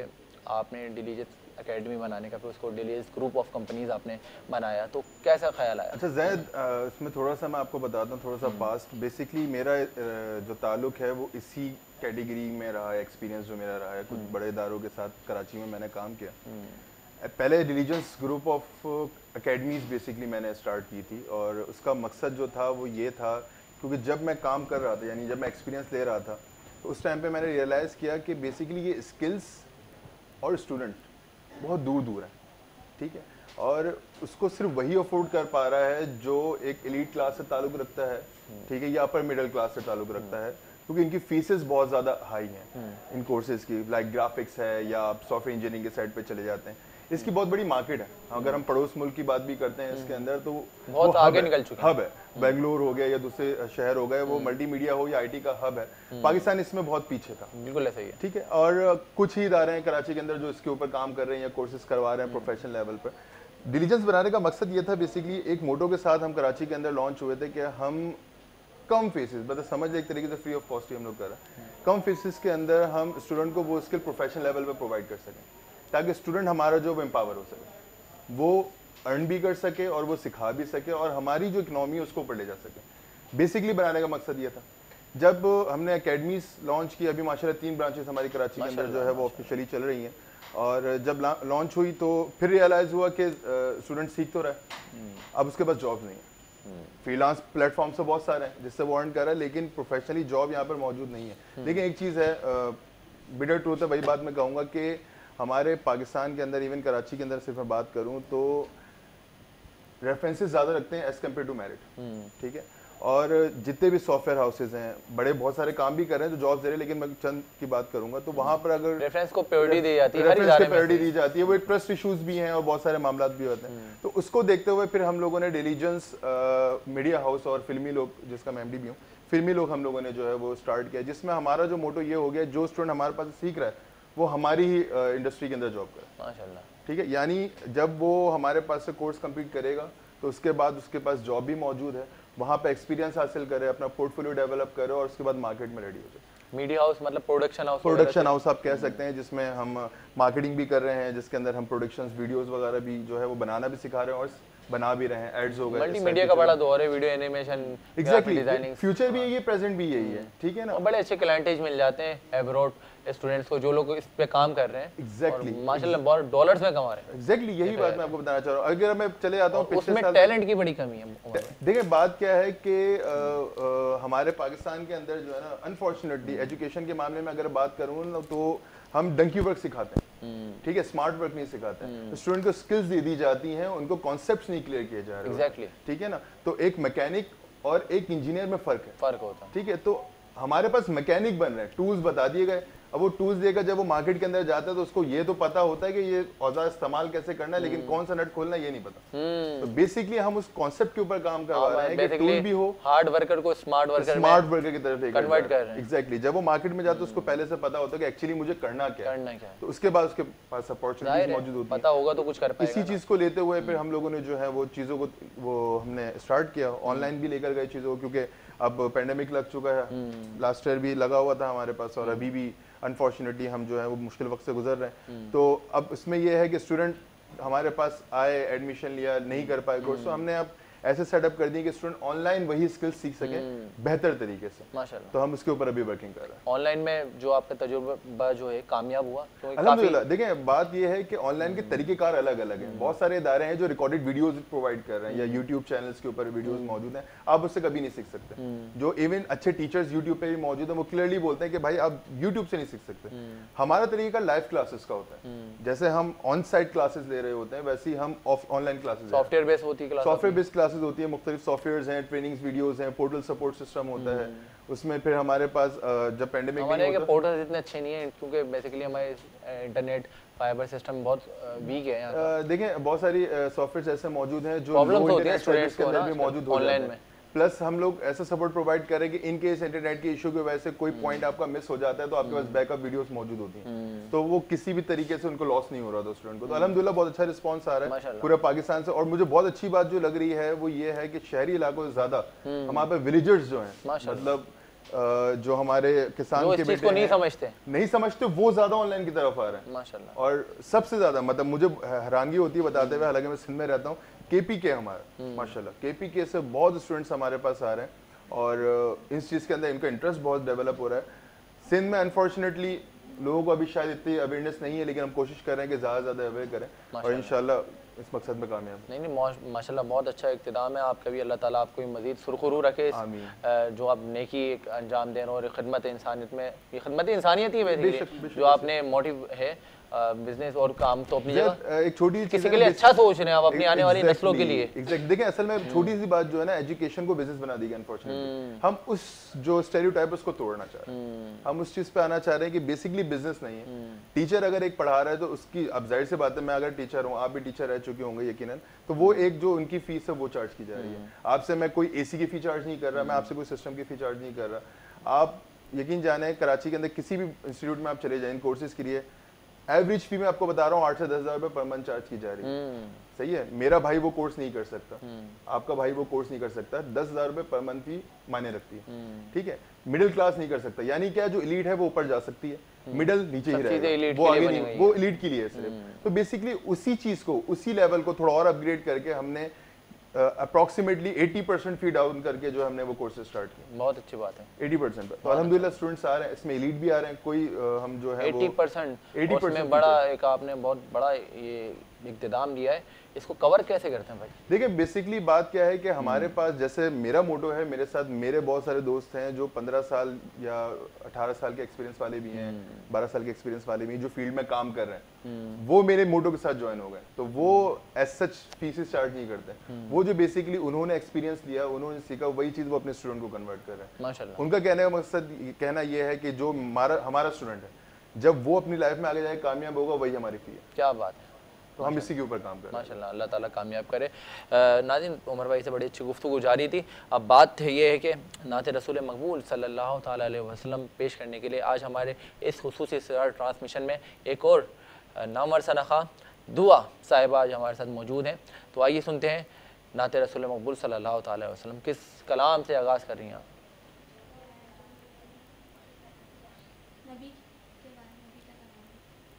आपने डिलीजियस एकेडमी बनाने का, फिर उसको डिलीजियस ग्रुप ऑफ कंपनीज़ आपने बनाया, तो कैसा ख्याल आया? अच्छा जैद, इसमें थोड़ा सा मैं आपको बताता हूँ, थोड़ा सा पास्ट। बेसिकली मेरा जो ताल्लुक है वो इसी कैटेगरी में रहा है। एक्सपीरियंस जो मेरा रहा है, कुछ बड़े इदारों के साथ कराची में मैंने काम किया। पहले diligence group of academies basically मैंने स्टार्ट की थी और उसका मकसद जो था वो ये था, क्योंकि जब मैं काम कर रहा था, यानी जब मैं एक्सपीरियंस ले रहा था, तो उस टाइम पे मैंने रियलाइज़ किया कि बेसिकली ये स्किल्स और स्टूडेंट बहुत दूर दूर है, ठीक है। और उसको सिर्फ वही अफोर्ड कर पा रहा है जो एक एलीट क्लास से ताल्लुक़ रखता है, ठीक है, या अपर मिडिल क्लास से ताल्लुक़ रखता है, क्योंकि इनकी फीसेस बहुत ज़्यादा हाई हैं इन कोर्सेज़ की। लाइक ग्राफिक्स है या आप सॉफ्टवेयर इंजीनियरिंग के साइड पे चले जाते हैं, इसकी बहुत बड़ी मार्केट है। अगर हम पड़ोस मुल्क की बात भी करते हैं इसके अंदर, तो बहुत आगे निकल चुके हैं। हब है, बेंगलुरु हो गया या दूसरे शहर हो गए, वो मल्टीमीडिया हो या आईटी का हब है। पाकिस्तान इसमें बहुत पीछे था। बिल्कुल ऐसा ही है, ठीक है। और कुछ ही इदारे हैं कराची के अंदर जो इसके ऊपर काम कर रहे हैं या कोर्सेज करवा रहे हैं प्रोफेशनल लेवल पर। डिलीजेंस बनाने का मकसद ये था, बेसिकली एक मोटो के साथ हम कराची के अंदर लॉन्च हुए थे कि हम कम फीसेस, मतलब समझ एक तरीके से फ्री ऑफ कॉस्ट ही हम लोग कर रहे हैं, कम फीसेस के अंदर हम स्टूडेंट को वो स्किल प्रोफेशनल लेवल पर प्रोवाइड कर सकें, ताकि स्टूडेंट हमारा जो एम्पावर हो सके, वो अर्न भी कर सके और वो सिखा भी सके और हमारी जो इकनॉमी है उसको ऊपर ले जा सके। बेसिकली बनाने का मकसद ये था। जब हमने एकेडमीज लॉन्च की, अभी माशाल्लाह 3 ब्रांचेस हमारी कराची के अंदर जो है वो ऑफिशियली चल रही हैं, और जब लॉन्च हुई तो फिर रियलाइज़ हुआ कि स्टूडेंट सीख तो रहे, अब उसके पास जॉब नहीं है। फ्रीलांस प्लेटफॉर्म्स तो बहुत सारे हैं जिससे वो अर्न कर रहा है, लेकिन प्रोफेशनली जॉब यहाँ पर मौजूद नहीं है। लेकिन एक चीज़ है, बिटर ट्रूथ है, वही बात मैं कहूँगा कि हमारे पाकिस्तान के अंदर, इवन कराची के अंदर सिर्फ मैं बात करूँ तो रेफरेंसेस ज़्यादा रखते हैं एज़ कम्पेयर टू मेरिट, ठीक है। और जितने भी सॉफ्टवेयर हाउसेज हैं, बड़े बहुत सारे काम भी कर रहे हैं जो जॉब्स दे रहे हैं, लेकिन मैं चंद की बात करूंगा तो वहाँ पर अगर रेफरेंस को प्रायोरिटी दी जाती है, रेफरेंस को प्रायोरिटी दी जाती है, वो एक ट्रस्ट इश्यूज भी हैं और बहुत सारे मामला भी होते हैं। तो उसको देखते हुए फिर हम लोगों ने डिलीजेंस मीडिया हाउस और फिल्मी लोग, जिसका मैं एमडी भी हूँ, फिल्मी लोग हम लोगों ने जो है वो स्टार्ट किया, जिसमें हमारा जो मोटो ये हो गया, जो स्टूडेंट हमारे पास सीख रहा है वो हमारी ही इंडस्ट्री के अंदर जॉब करे, माशाल्लाह, ठीक है। यानी जब वो हमारे पास से कोर्स कंप्लीट करेगा तो उसके बाद उसके पास जॉब भी मौजूद है, वहाँ पे एक्सपीरियंस हासिल करे, अपना पोर्टफोलियो डेवलप करे और उसके बाद मार्केट में रेडी हो जाए। मीडिया हाउस मतलब प्रोडक्शन हाउस आप कह सकते हैं, जिसमें हम मार्केटिंग भी कर रहे हैं, जिसके अंदर हम प्रोडक्शंस वीडियोस वगैरह भी जो है वो बनाना भी सिखा रहे हैं और बना भी रहे हैं। एड्स हो गए, मल्टीमीडिया का बड़ा दौर है, वीडियो एनिमेशन, एग्जैक्टली, फ्यूचर भी यही, प्रेजेंट भी यही है, ठीक है ना। बड़े अच्छे क्लाइंटेज मिल जाते हैं एब्रॉड, स्टूडेंट्स को, जो लोग इस पे काम कर रहे हैं। Exactly. और माशाल्लाह बहुत डॉलर्स में कमा रहे हैं। एग्जैक्टली यही बात मैं आपको बताना चाह रहा हूँ। अगर मैं चले जाता हूँ पिछले उसमें साल, टैलेंट की बड़ी कमी है उमर भाई। देखिए बात क्या है कि हमारे पाकिस्तान के अंदर जो है ना, अनफॉर्चुनेटली एजुकेशन के मामले में अगर बात करूँ ना, तो हम डंकी वर्क सिखाते हैं, ठीक है, स्मार्ट वर्क नहीं सिखाते हैं। स्टूडेंट को स्किल्स दे दी जाती हैं, उनको कॉन्सेप्ट्स नहीं क्लियर किए जा रहे। एग्जैक्टली, ठीक है ना। तो एक मैकेनिक और एक इंजीनियर में फर्क होता है। ठीक है, तो हमारे पास मैकेनिक बन रहे हैं, टूल्स बता दिए गए। अब वो टूल्स देकर जब वो मार्केट के अंदर जाता है तो उसको ये तो पता होता है कि ये औजार इस्तेमाल कैसे करना है, लेकिन कौन सा नट खोलना है ये नहीं पता। तो बेसिकली हम उस कॉन्सेप्ट के ऊपर काम करवा रहे हैं कि टूल भी हो, हार्ड वर्कर को स्मार्ट वर्कर की तरफ कन्वर्ट कर रहे हैं। एग्जैक्टली, जब वो मार्केट में जाता है उसको पहले से पता होता है कि एक्चुअली मुझे करना क्या है, तो उसके बाद उसके पास अपॉर्चुनिटीज मौजूद होती है, पता होगा तो कुछ कर पाएगा। इसी चीज को लेते हुए फिर हम लोगों ने जो है वो चीजों को वो हमने स्टार्ट किया, ऑनलाइन भी लेकर गए चीजों को, क्योंकि अब पेंडेमिक लग चुका है, लास्ट ईयर भी लगा हुआ था हमारे पास, और अभी भी अनफॉर्चुनेटली हम जो है वो मुश्किल वक्त से गुजर रहे हैं। तो अब इसमें यह है कि स्टूडेंट हमारे पास आए, एडमिशन लिया, नहीं कर पाए कोर्स, तो हमने अब ऐसे सेटअप कर दी कि स्टूडेंट ऑनलाइन वही स्किल्स सीख सके बेहतर तरीके से। माशाल्लाह। तो हम उसके ऊपर अभी वर्किंग कर रहे हैं। ऑनलाइन में जो आपका तजुर्बा जो है कामयाब हुआ तो अल्हम्दुलिल्लाह। देखें बात यह है कि ऑनलाइन के तरीकेकार अलग अलग हैं। बहुत सारे इदारे हैं जो रिकॉर्डेड वीडियोस प्रोवाइड कर रहे हैं, या यूट्यूब चैनल्स के ऊपर वीडियोस मौजूद हैं, आप उससे कभी नहीं सीख सकते। जो इवन अच्छे टीचर्स यूट्यूब पे भी मौजूद हैं, वो क्लियरली बोलते हैं कि भाई आप यूट्यूब से नहीं सीख सकते। हमारा तरीका लाइव क्लासेस का होता है, जैसे हम ऑन साइट क्लासेस ले रहे होते हैं, वैसे ही हम ऑनलाइन क्लासेस, सॉफ्टवेयर बेस्ड होती है, सॉफ्टवेयर बेस्ड क्लासेस होती है, मुख्तलिफ सॉफ्टवेयर्स हैं, ट्रेनिंग्स वीडियोस हैं, पोर्टल सपोर्ट सिस्टम होता है उसमें। फिर हमारे पास जब पेंडेमिक हमारे के पोर्टल इतने अच्छे नहीं है, क्योंकि बेसिकली हमारे इंटरनेट फाइबर सिस्टम बहुत वीक है यहाँ। देखें बहुत सारी सॉफ्टवेयर ऐसे मौजूद हैं जो प्रॉब्लम होती है स्टूडेंट्स के अंदर भी मौजूद ऑनलाइन में। प्लस हम लोग ऐसा सपोर्ट प्रोवाइड करें कि इन केस इंटरनेट के इशू की वजह से कोई पॉइंट आपका मिस हो जाता है तो आपके पास बैकअप वीडियोस मौजूद होती हैं, तो वो किसी भी तरीके से उनको लॉस नहीं हो रहा था स्टूडेंट को। तो अल्हम्दुलिल्लाह बहुत अच्छा रिस्पांस आ रहा है पूरे पाकिस्तान से। और मुझे बहुत अच्छी बात जो लग रही है वो ये है कि शहरी इलाकों से ज्यादा हमारे पे विलेजर्स जो हैं, मतलब जो हमारे किसान के बेटे को नहीं समझते वो ज्यादा ऑनलाइन की तरफ आ रहे हैं माशाल्लाह। और सबसे ज्यादा मतलब मुझे हैरानगी होती है बताते हुए, हालांकि मैं सिंध में रहता हूँ, केपीके हमारा माशाल्लाह, केपीके से बहुत स्टूडेंट्स हमारे पास आ रहे हैं और इस चीज़ के अंदर इनका इंटरेस्ट बहुत डेवलप हो रहा है। सिंध में अनफॉर्चुनेटली लोगों को अभी शायद इतनी अवेयरनेस नहीं है, लेकिन हम कोशिश कर रहे हैं कि ज़्यादा से ज़्यादा अवेयर करें और इंशाल्लाह इस मकसद में कामयाब। नहीं माशाल्लाह बहुत अच्छा इक़्तिदाम है आपका भी। अल्लाह ताला आपको मज़ीद सुरखुरू रखे, जो आप नेकी अंजाम दे रहे हो और खिदमत इंसानियत में, ये खिदमत इंसानियत ही है जो आपने मोटिव है बिजनेस और काम तो अपनी जगह एक छोटी किसी के लिए अच्छा सोच रहे हैं आप अपनी आने वाली नस्लों के लिए। देखिए असल में छोटी सी बात जो है ना, एजुकेशन को बिजनेस बना दी गई अनफॉर्चुनेटली। हम उस जो स्टेरियोटाइप उसको तोड़ना चाह रहे हैं, हम उस चीज पे आना चाह रहे हैं कि बेसिकली बिजनेस नहीं है। टीचर अगर एक पढ़ा रहा है तो उसकी, अब जाहिर सी बात है मैं अगर टीचर हूँ, आप भी टीचर रह चुके होंगे यकीनन, तो वो एक जो उनकी फीस है वो चार्ज की जा रही है आपसे। मैं कोई एसी की फी चार्ज नहीं कर रहा, मैं आपसे कोई सिस्टम की फी चार्ज नहीं कर रहा। आप यकीन जाने कराची के अंदर किसी भी इंस्टीट्यूट में आप चले जाएं कोर्सेज के लिए, एवरेज फी में आपको बता रहा हूँ 8 से 10 हज़ार रुपए पर मंथ चार्ज की जा रही है। सही है, मेरा भाई वो कोर्स नहीं कर सकता, आपका भाई वो कोर्स नहीं कर सकता, 10,000 रुपए पर मंथ फी मायने रखती है। ठीक है, मिडिल क्लास नहीं कर सकता, यानी क्या जो एलीट है वो ऊपर जा सकती है, मिडिल नीचे ही रहेगा, वो आगे नहीं, वो एलीट के लिए है सिर्फ। तो बेसिकली उसी चीज को, उसी लेवल को थोड़ा और अपग्रेड करके हमने अप्रोक्सीमेटली 80% फी डाउन करके जो हमने वो कोर्सेज स्टार्ट किए। बहुत अच्छी बात है 80% तो अल्हम्दुलिल्लाह स्टूडेंट्स आ रहे हैं, इसमें एलीट भी आ रहे हैं, कोई हम जो है 80% में बड़ा एक आपने बहुत बड़ा ये इक़्तिदाम लिया है, इसको कवर कैसे करते हैं भाई? देखिए बेसिकली बात क्या है कि हमारे पास, जैसे मेरा मोटो है, मेरे साथ मेरे बहुत सारे दोस्त हैं जो 15 साल या 18 साल के एक्सपीरियंस वाले भी हैं, 12 साल के एक्सपीरियंस वाले भी हैं जो फील्ड में काम कर रहे हैं, वो मेरे मोटो के साथ ज्वाइन हो गए। तो वो एज सच फीसेस चार्ज नहीं करते, वो जो बेसिकली उन्होंने एक्सपीरियंस लिया, उन्होंने सीखा, वही चीज़ वो अपने स्टूडेंट को कन्वर्ट कर रहे हैं माशाल्लाह। उनका कहने का मकसद, कहना ये है कि जो हमारा स्टूडेंट है, जब वो अपनी लाइफ में आगे जाके कामयाब होगा, वही हमारी फी है। क्या बात है, तो हम इसी के ऊपर काम करें माशाल्लाह। अल्लाह ताला कामयाब करे। नाज़रीन, उमर भाई से बड़ी अच्छी गुफ्तगू जारी थी। अब बात ये है कि नात रसूल मकबूल सल्लल्लाहु ताला अलैहि वसल्लम पेश करने के लिए आज हमारे इस खुसूसी ट्रांसमिशन में एक और नामवर सनखा दुआ साहिबा आज हमारे साथ मौजूद हैं। तो आइए सुनते हैं नात रसूल मकबूल सल्लल्लाहु ताला अलैहि वसल्लम किस कलाम से आगाज़ कर रही हैं आप?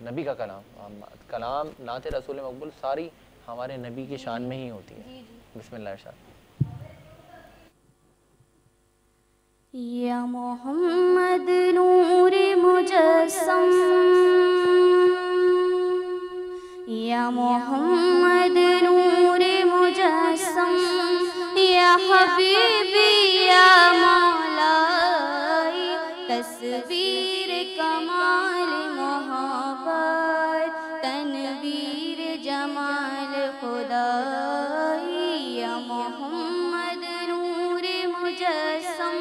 नबी का कलाम नात रसूल मकबूल सारी हमारे नबी की शान में ही होती है। बिस्मिल्लाह इरशाद। या मोहम्मद नूर मुजस्सम मुजस्सम या मोहम्मद नूरे मुजस्सम या हबीबी या मौलाई तस्वीर कमाल मोहब्बत तनवीर जमाल खुदाई या मोहम्मद नूरे मुजस्सम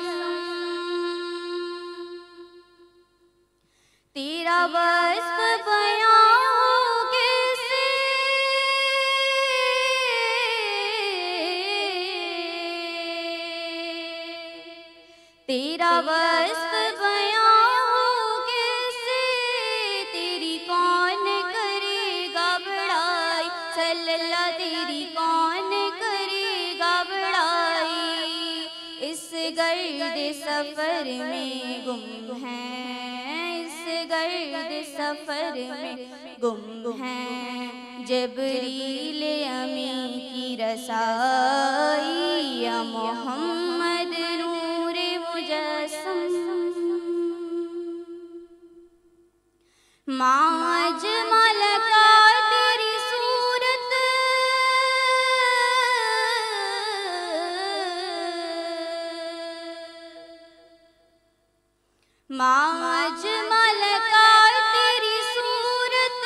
तेरा वस्फ बयां तेरा वस्फ बयां हो कैसे तेरी कौन करेगा बड़ाई सल्लल्लाह तेरी कौन करेगा बड़ाई इस गर्द सफ़र में गुम है इस गर्द सफ़र में गुम है जबरील अमी की रसाई या मोहम्मद माज मलका तेरी सूरत माज मलका तेरी सूरत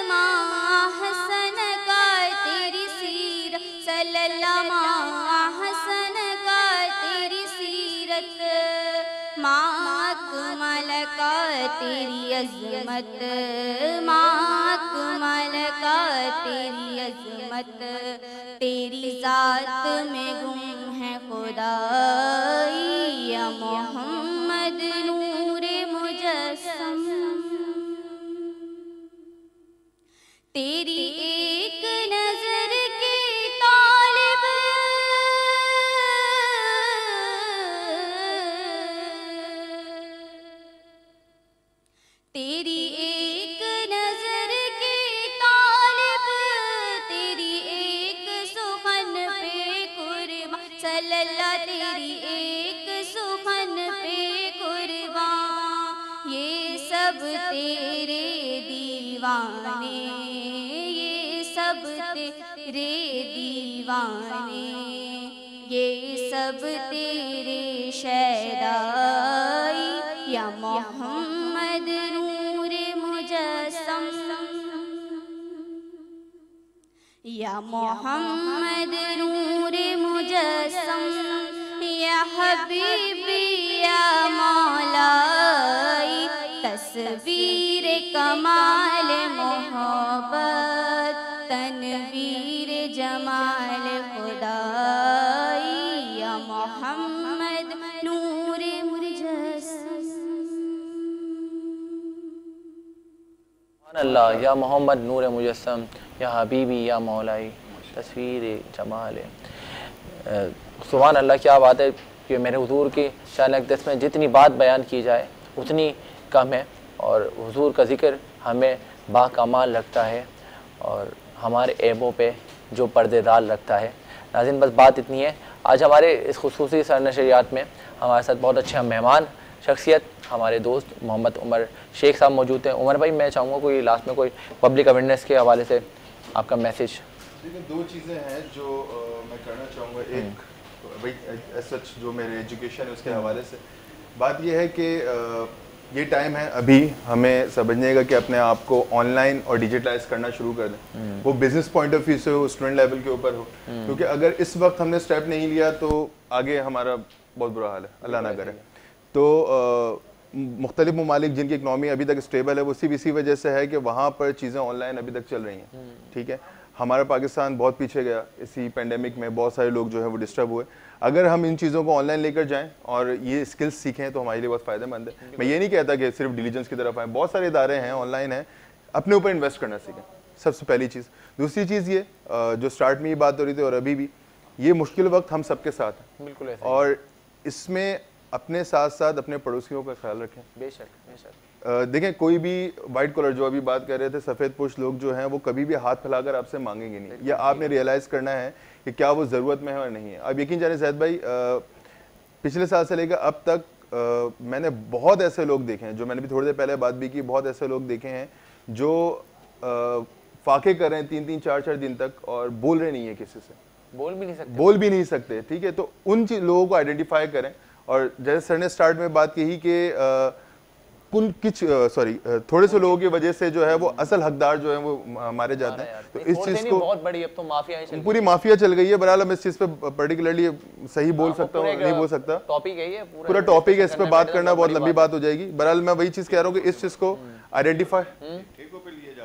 माँ हसन का तेरी सीरत सल्लल्लाहु माँ हसन का तेरी सीरत माँ मलका तेरी अज़मत माँ मलका तेरी अज़मत तेरी ज़ात में गुम है खुदाई या मोहम्मद नूरे मुजस्सम तेरी एक नज़र के तालिब तेरी एक नजर के तालिब तेरी एक सुखन पे कुर्बान सल्लल्लाह तेरी एक सुखन पे कुर्बान ये सब तेरे दीवाने ये सब तेरे दीवाने ये सब तेरे शहदाई या मोहम्मद या मोहम्मद नूरे मुजस्सम या हबीबी या मौलाई तस्वीर कमाल मोहब्बत तनवीर जमाल खुदाई या मोहम्मद नूरे मुजस्सम अल्लाह या मोहम्मद नूर मुजस्सम या हबीबी या मौलाई तस्वीर जमाल सुभान अल्लाह। क्या बात है कि मेरे हुजूर की शान अक़दस में जितनी बात बयान की जाए उतनी कम है और हुजूर का ज़िक्र हमें बाकमाल रखता है और हमारे ऐबों पे जो पर्दे डाल रखता है। नाज़रीन बस बात इतनी है। आज हमारे इस खुसूसी सरनशरियात में हमारे साथ बहुत अच्छे मेहमान शख्सियत हमारे दोस्त मोहम्मद उमर शेख साहब मौजूद हैं। उमर भाई मैं चाहूँगा कोई लास्ट में कोई पब्लिक अवेयरनेस के हवाले से आपका मैसेज। देखिए दो चीज़ें हैं जो मैं करना चाहूँगा। एक भाई सच जो मेरे एजुकेशन है उसके हवाले से बात यह है कि ये टाइम है अभी हमें समझने का कि अपने आप को ऑनलाइन और डिजिटलाइज करना शुरू कर दें। वो बिजनेस पॉइंट ऑफ व्यू से हो, स्टूडेंट लेवल के ऊपर हो, क्योंकि अगर इस वक्त हमने स्टेप नहीं लिया तो आगे हमारा बहुत बुरा हाल है, अल्लाह ना करे। तो मुख्तलिफ ममालिक जिनकी इकनॉमी अभी तक स्टेबल है वो सिर्फ इसी वजह से है कि वहाँ पर चीज़ें ऑनलाइन अभी तक चल रही हैं। ठीक है, हमारा पाकिस्तान बहुत पीछे गया इसी पेंडेमिक में, बहुत सारे लोग जो है वो डिस्टर्ब हुए। अगर हम इन चीज़ों को ऑनलाइन लेकर जाएं और ये स्किल्स सीखें तो हमारे लिए बहुत फ़ायदेमंद है। मैं ये नहीं कहता कि सिर्फ डिलीजेंस की तरफ आएँ, बहुत सारे इदारे हैं ऑनलाइन हैं, अपने ऊपर इन्वेस्ट करना सीखें, सबसे पहली चीज़। दूसरी चीज़ ये जो स्टार्ट में ये बात हो रही थी और अभी भी ये मुश्किल वक्त हम सबके साथ हैं, बिल्कुल, और इसमें अपने साथ साथ अपने पड़ोसियों का ख्याल रखें। बेशक बेशक। देखें कोई भी वाइट कॉलर जो अभी बात कर रहे थे, सफ़ेद पोश लोग जो हैं वो कभी भी हाथ फैलाकर आपसे मांगेंगे नहीं, या आपने रियलाइज़ करना है कि क्या वो ज़रूरत में है और नहीं है। अब यकीन जाने ज़ैद भाई पिछले साल से लेकर अब तक मैंने बहुत ऐसे लोग देखे हैं, जो मैंने भी थोड़ी देर पहले बात भी की, बहुत ऐसे लोग देखे हैं जो फाके कर रहे हैं 3-3 4-4 दिन तक और बोल रहे नहीं है किसी से, बोल भी नहीं सकते, ठीक है। तो उन लोगों को आइडेंटिफाई करें। और जैसे सर ने स्टार्ट में बात कही कि थोड़े से लोगों की वजह से जो है वो असल हकदार जो है वो मारे जाते हैं। तो इस चीज को बहुत बड़ी अब तो माफिया पूरी माफिया चल गई है। बहरहाल मैं इस चीज पे पर्टिकुलरली सही बोल सकता हूँ, नहीं बोल सकता, टॉपिक है ये, पूरा टॉपिक है, इस पे बात करना बहुत लंबी बात हो जाएगी। बहरहाल मैं वही चीज कह रहा हूँ कि इस चीज को आइडेंटिफाई,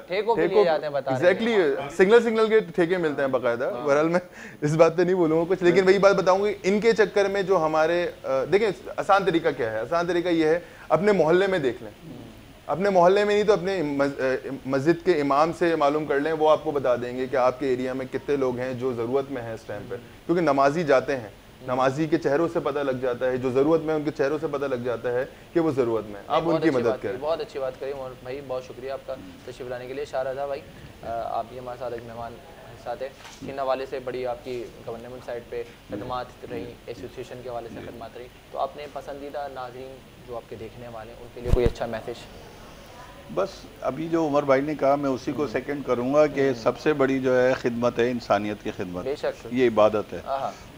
ठेकों पे लिए जाते हैं, बता रहे हैं। एग्जैक्टली सिग्नल के ठेके मिलते हैं बाकायदा। बहरहाल मैं इस बात पे नहीं बोलूंगा कुछ, लेकिन वही बात बताऊंगी, इनके चक्कर में जो हमारे देखिए आसान तरीका क्या है, आसान तरीका ये है अपने मोहल्ले में देख लें, अपने मोहल्ले में नहीं तो अपने मस्जिद के इमाम से मालूम कर लें, वो आपको बता देंगे कि आपके एरिया में कितने लोग हैं जो ज़रूरत में हैं इस टाइम पे। क्योंकि नमाजी जाते हैं, नमाजी के चेहरों से पता लग जाता है, जो ज़रूरत में उनके चेहरों से पता लग जाता है कि वो ज़रूरत में, आप उनकी मदद करें। बहुत अच्छी बात करी और भाई बहुत शुक्रिया आपका तशरीफ लाने के लिए। शाहरज़ा भाई, आप भी हमारे साथ एक मेहमान साथ है, किन हवाले से बड़ी आपकी गवर्नमेंट साइड पे खदमात रही, एसोसिएशन के हवाले से खदमात रही, तो आपने पसंदीदा नाज़रीन जो आपके देखने वाले हैं उनके लिए कोई अच्छा मैसेज? बस अभी जो उमर भाई ने कहा मैं उसी को सेकंड करूंगा कि सबसे बड़ी जो है खिदमत है इंसानियत की खिदमत, ये इबादत है।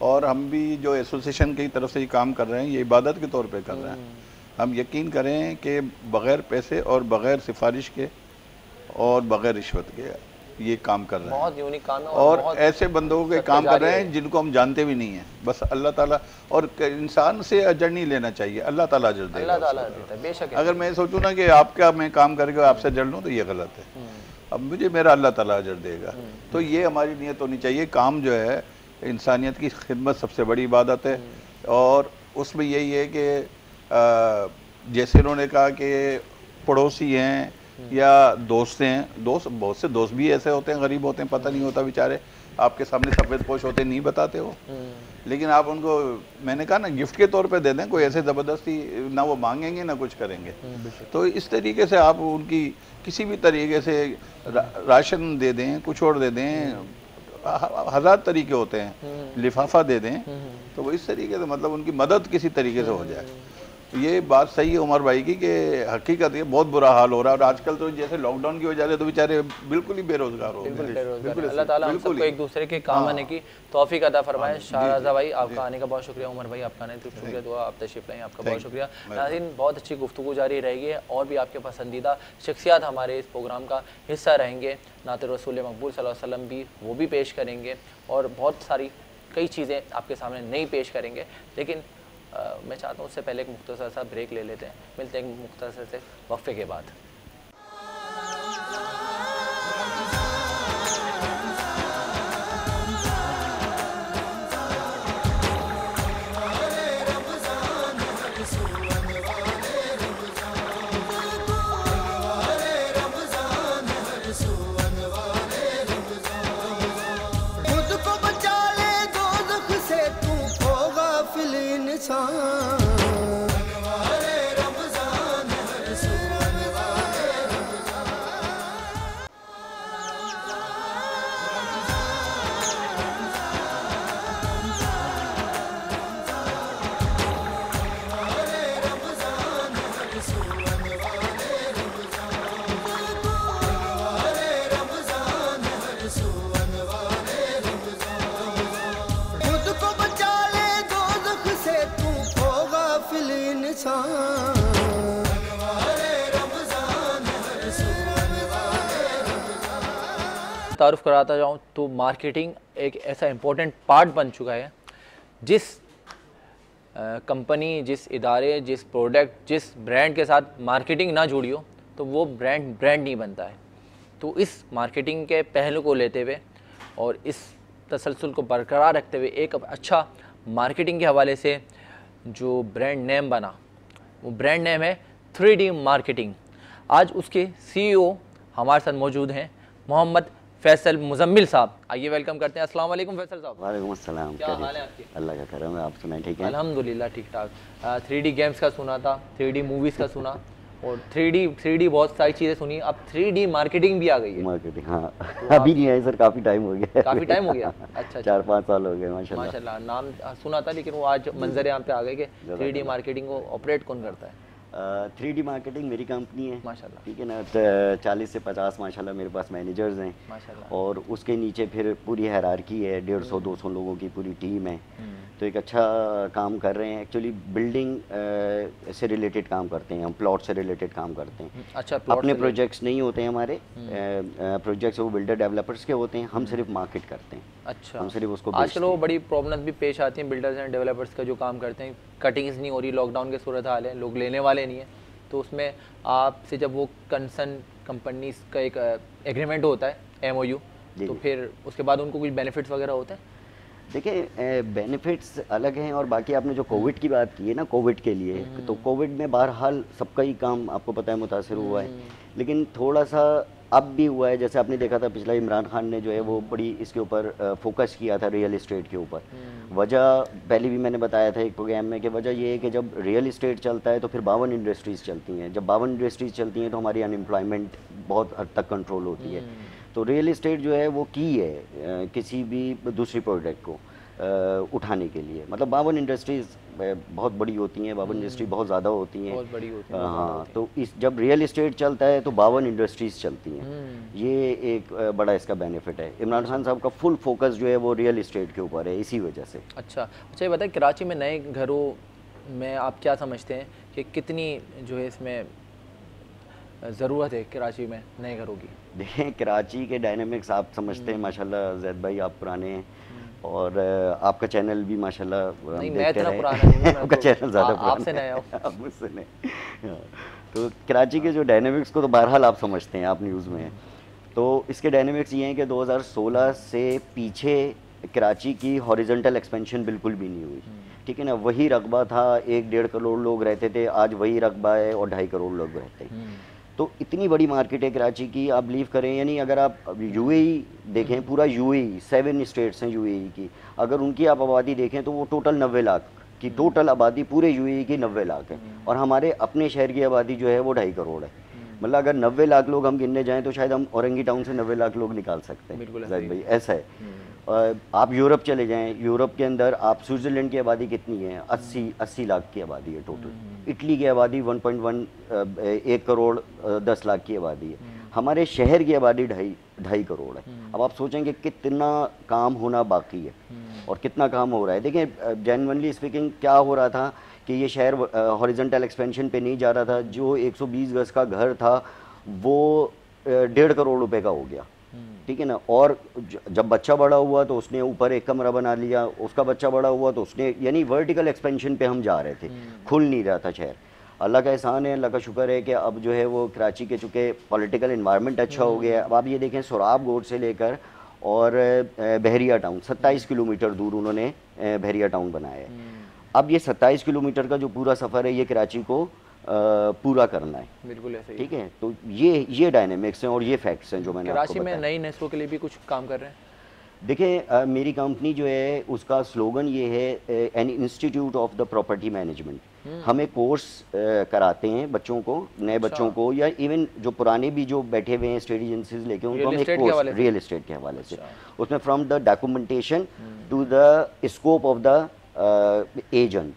और हम भी जो एसोसिएशन की तरफ से ये काम कर रहे हैं ये इबादत के तौर पे कर रहे हैं। हम यकीन करें कि बग़ैर पैसे और बग़ैर सिफारिश के और बग़ैर रिश्वत के ये काम कर रहे हैं, बहुत यूनिक काम है। और ऐसे बंदों के काम कर रहे हैं जिनको हम जानते भी नहीं हैं। बस अल्लाह ताला, और इंसान से अजर नहीं लेना चाहिए, अल्लाह ताला अजर देगा, अल्लाह ताला देता है, बेशक। अगर मैं सोचूं ना कि आपका मैं काम करके आपसे अजर लूँ तो ये गलत है। अब मुझे मेरा अल्लाह ताला अजर देगा, तो ये हमारी नीयत होनी चाहिए। काम जो है इंसानियत की खिदमत सबसे बड़ी इबादत है, और उसमें यही है कि जैसे उन्होंने कहा कि पड़ोसी हैं या दोस्त हैं, दोस्त बहुत से दोस्त भी ऐसे होते हैं, गरीब होते हैं, पता नहीं होता बेचारे, आपके सामने सफ़ेद पोश होते नहीं बताते हो, लेकिन आप उनको, मैंने कहा ना, गिफ्ट के तौर पे दे दें, कोई ऐसे ज़बरदस्ती ना वो मांगेंगे ना कुछ करेंगे। तो इस तरीके से आप उनकी किसी भी तरीके से राशन दे दें, कुछ और दे दें, हज़ार तरीके होते हैं, लिफाफा दे दें, तो वो इस तरीके से मतलब उनकी मदद किसी तरीके से हो जाए। ये बात सही है उमर भाई की कि हकीकत ये बहुत बुरा हाल हो रहा है। और आजकल तो जैसे लॉकडाउन की वजह से तो बेचारे बिल्कुल ही बेरोजगार हो गए। अल्लाह ताला हम सबको एक दूसरे के काम आने की तौफीक अता फरमाए। शाहरज़ा भाई, आपका आने का बहुत शुक्रिया। उमर भाई, आपका आने का शुक्रिया, दुआ आप तशरीफ लाएं, आपका बहुत शुक्रिया। नाज़रीन, बहुत अच्छी गुफ्तगू जारी रहेगी और भी आपके पसंदीदा शख्सियात हमारे इस प्रोग्राम का हिस्सा रहेंगे। नात रसूल मकबूल सल्लल्लाहु अलैहि वसल्लम भी वो भी पेश करेंगे और बहुत सारी कई चीज़ें आपके सामने नहीं पेश करेंगे। लेकिन मैं चाहता हूँ उससे पहले एक मुख्तसर सा ब्रेक ले लेते हैं, मिलते हैं एक मुख्तसर से वक्फे के बाद। तारुफ कराता जाऊँ तो मार्केटिंग एक ऐसा इम्पोर्टेंट पार्ट बन चुका है। जिस कंपनी, जिस इदारे, जिस प्रोडक्ट, जिस ब्रांड के साथ मार्केटिंग ना जुड़ी हो तो वो ब्रांड नहीं बनता है। तो इस मार्केटिंग के पहलू को लेते हुए और इस तसलसल को बरकरार रखते हुए एक अच्छा मार्केटिंग के हवाले से जो ब्रांड नेम बना, वो ब्रांड नेम है 3D मार्केटिंग। आज उसके CEO हमारे साथ मौजूद हैं, मोहम्मद फैसल मुजम्मिल साहब। आइए वेलकम करते हैं। अस्सलाम वालेकुम फैसल साहब। वालेकुम अस्सलाम। क्या हाल है आपके? अल्लाह का करम है, आप सुनाएं ठीक है? अल्हम्दुलिल्लाह ठीक ठाक। 3D गेम्स का सुना था, 3D मूवीज़ का सुना, और 3D बहुत सारी चीज़ें सुनी, अब 3D मार्केटिंग भी आ गई है। मार्केटिंग, हाँ अभी नहीं आई सर, काफ़ी टाइम हो गया। काफ़ी टाइम हो गया, अच्छा 4-5 साल हो गए माशाल्लाह। माशाल्लाह। नाम सुना था लेकिन वो आज मंजर यहाँ पे आ गए कि 3D मार्केटिंग को ऑपरेट कौन करता है? 3D मार्केटिंग मेरी कंपनी है माशाल्लाह। ठीक है ना। 40 से 50 माशाल्लाह मेरे पास मैनेजर्स हैं माशाल्लाह। और उसके नीचे फिर पूरी हायरार्की है, 150-200 लोगों की पूरी टीम है। तो एक अच्छा काम कर रहे हैं। एक्चुअली बिल्डिंग से रिलेटेड काम करते हैं हम, प्लॉट से रिलेटेड काम करते हैं। अच्छा, प्लॉट अपने से प्रोजेक्ट्स नहीं होते हैं हमारे, प्रोजेक्ट्स वो बिल्डर डेवलपर्स के होते हैं, हम सिर्फ मार्केट करते हैं। अच्छा, हम सिर्फ उसको आजकल वो बड़ी प्रॉब्लम्स भी पेश आती हैं बिल्डर्स एंड डेवलपर्स का जो काम करते हैं, कटिंग्स नहीं हो रही, लॉकडाउन के सूरत हाल है, लोग लेने वाले नहीं है, तो उसमें आपसे जब वो कंसर्न कंपनीज का एक एग्रीमेंट होता है MOU, तो फिर उसके बाद उनको कुछ बेनिफिट्स वगैरह होते हैं? देखिए बेनिफिट्स अलग हैं, और बाकी आपने जो कोविड की बात की है ना, कोविड के लिए, तो कोविड में बहरहाल सबका ही काम आपको पता है मुतासर हुआ है, लेकिन थोड़ा सा अब भी हुआ है। जैसे आपने देखा था पिछला इमरान खान ने जो है वो बड़ी इसके ऊपर फोकस किया था, रियल इस्टेट के ऊपर। वजह पहले भी मैंने बताया था एक प्रोग्राम में कि वजह ये है कि जब रियल इस्टेट चलता है तो फिर 52 इंडस्ट्रीज़ चलती हैं। जब 52 इंडस्ट्रीज़ चलती हैं तो हमारी अनएम्प्लॉयमेंट बहुत हद तक कंट्रोल होती है। तो रियल इस्टेट जो है वो की है किसी भी दूसरी प्रोडक्ट को उठाने के लिए। मतलब 52 इंडस्ट्रीज़ बहुत बड़ी होती हैं, 52 इंडस्ट्री बहुत ज़्यादा होती हैं, बहुत बड़ी होती हैं। हाँ, तो इस जब रियल इस्टेट चलता है तो 52 इंडस्ट्रीज़ चलती हैं। ये एक बड़ा इसका बेनिफिट है। इमरान खान साहब का फुल फोकस जो है वो रियल इस्टेट के ऊपर है, इसी वजह से। अच्छा, ये बताएं कराची में नए घरों में आप क्या समझते हैं कि कितनी जो है इसमें ज़रूरत है कराची में नए घरों की? देखें कराची के डायनामिक्स आप समझते हैं माशाल्लाह, जैद भाई आप पुराने हैं और आपका चैनल भी माशाल्लाह नहीं, मैं देखते इतना रहे। पुराना नहीं हूं, आपका चैनल ज़्यादा पुराना आपसे नया हूं। आप मुझसे नहीं। हाँ, तो कराची के जो डायनामिक्स को तो बहरहाल आप समझते हैं, आप न्यूज़ में हैं। तो इसके डायनामिक्स ये हैं कि 2016 से पीछे कराची की हॉरिजॉन्टल एक्सपेंशन बिल्कुल भी नहीं हुई, ठीक है ना। वही रकबा था, 1-1.5 करोड़ लोग रहते थे, आज वही रकबा है और 2.5 करोड़ लोग रहते हैं। तो इतनी बड़ी मार्केट है कराची की, आप बिलीव करें यानी अगर आप UAE देखें, पूरा UAE 7 स्टेट्स हैं UAE की, अगर उनकी आप आबादी देखें तो वो टोटल 90 लाख की टोटल आबादी पूरे UAE की 90 लाख है, और हमारे अपने शहर की आबादी जो है वो 2.5 करोड़ है। मतलब अगर 90 लाख लोग हम गिनने जाएँ तो शायद हम औरंगी टाउन से 90 लाख लोग निकाल सकते हैं। जैद भाई ऐसा है। आप यूरोप चले जाएं, यूरोप के अंदर आप स्विट्ज़रलैंड की आबादी कितनी है? 80 लाख की आबादी है टोटल। इटली की आबादी 1 करोड़ 10 लाख की आबादी है। हमारे शहर की आबादी 2.5 करोड़ है। अब आप सोचेंगे कितना काम होना बाकी है और कितना काम हो रहा है। देखें जेन्युइनली स्पीकिंग क्या हो रहा था कि ये शहर हॉरिजॉन्टल एक्सपेंशन पे नहीं जा रहा था। जो 120 गज का घर था वो 1.5 करोड़ रुपए का हो गया, ठीक है ना। और जब बच्चा बड़ा हुआ तो उसने ऊपर एक कमरा बना लिया, उसका बच्चा बड़ा हुआ तो उसने, यानी वर्टिकल एक्सपेंशन पे हम जा रहे थे, खुल नहीं रहा था शहर। अल्लाह का एहसान है, अल्लाह का शुक्र है कि अब जो है वो कराची के चूँकि पॉलिटिकल इन्वायरमेंट अच्छा हो गया है। अब आप ये देखें सोराब गोड से लेकर और बहरिया टाउन 27 किलोमीटर दूर उन्होंने बहरिया टाउन बनाया है। अब ये 27 किलोमीटर का जो पूरा सफ़र है ये कराची को पूरा करना है, बिल्कुल ऐसे ही, ठीक है। तो ये डायनेमिक्स हैं और ये फैक्ट्स हैं जो मैंने आपको कराची में नई नस्लों के लिए भी कुछ काम कर रहे हैं। देखिए मेरी कंपनी जो है उसका स्लोगन ये है an institute of the property management. हम एक कोर्स कराते हैं बच्चों को, नए बच्चों को, या इवन जो पुराने भी जो बैठे हुए हैं स्टेट एजेंसीज लेके, उनको हम एक कोर्स रियल एस्टेट के हवाले से, उसमें from the documentation to the scope of the agent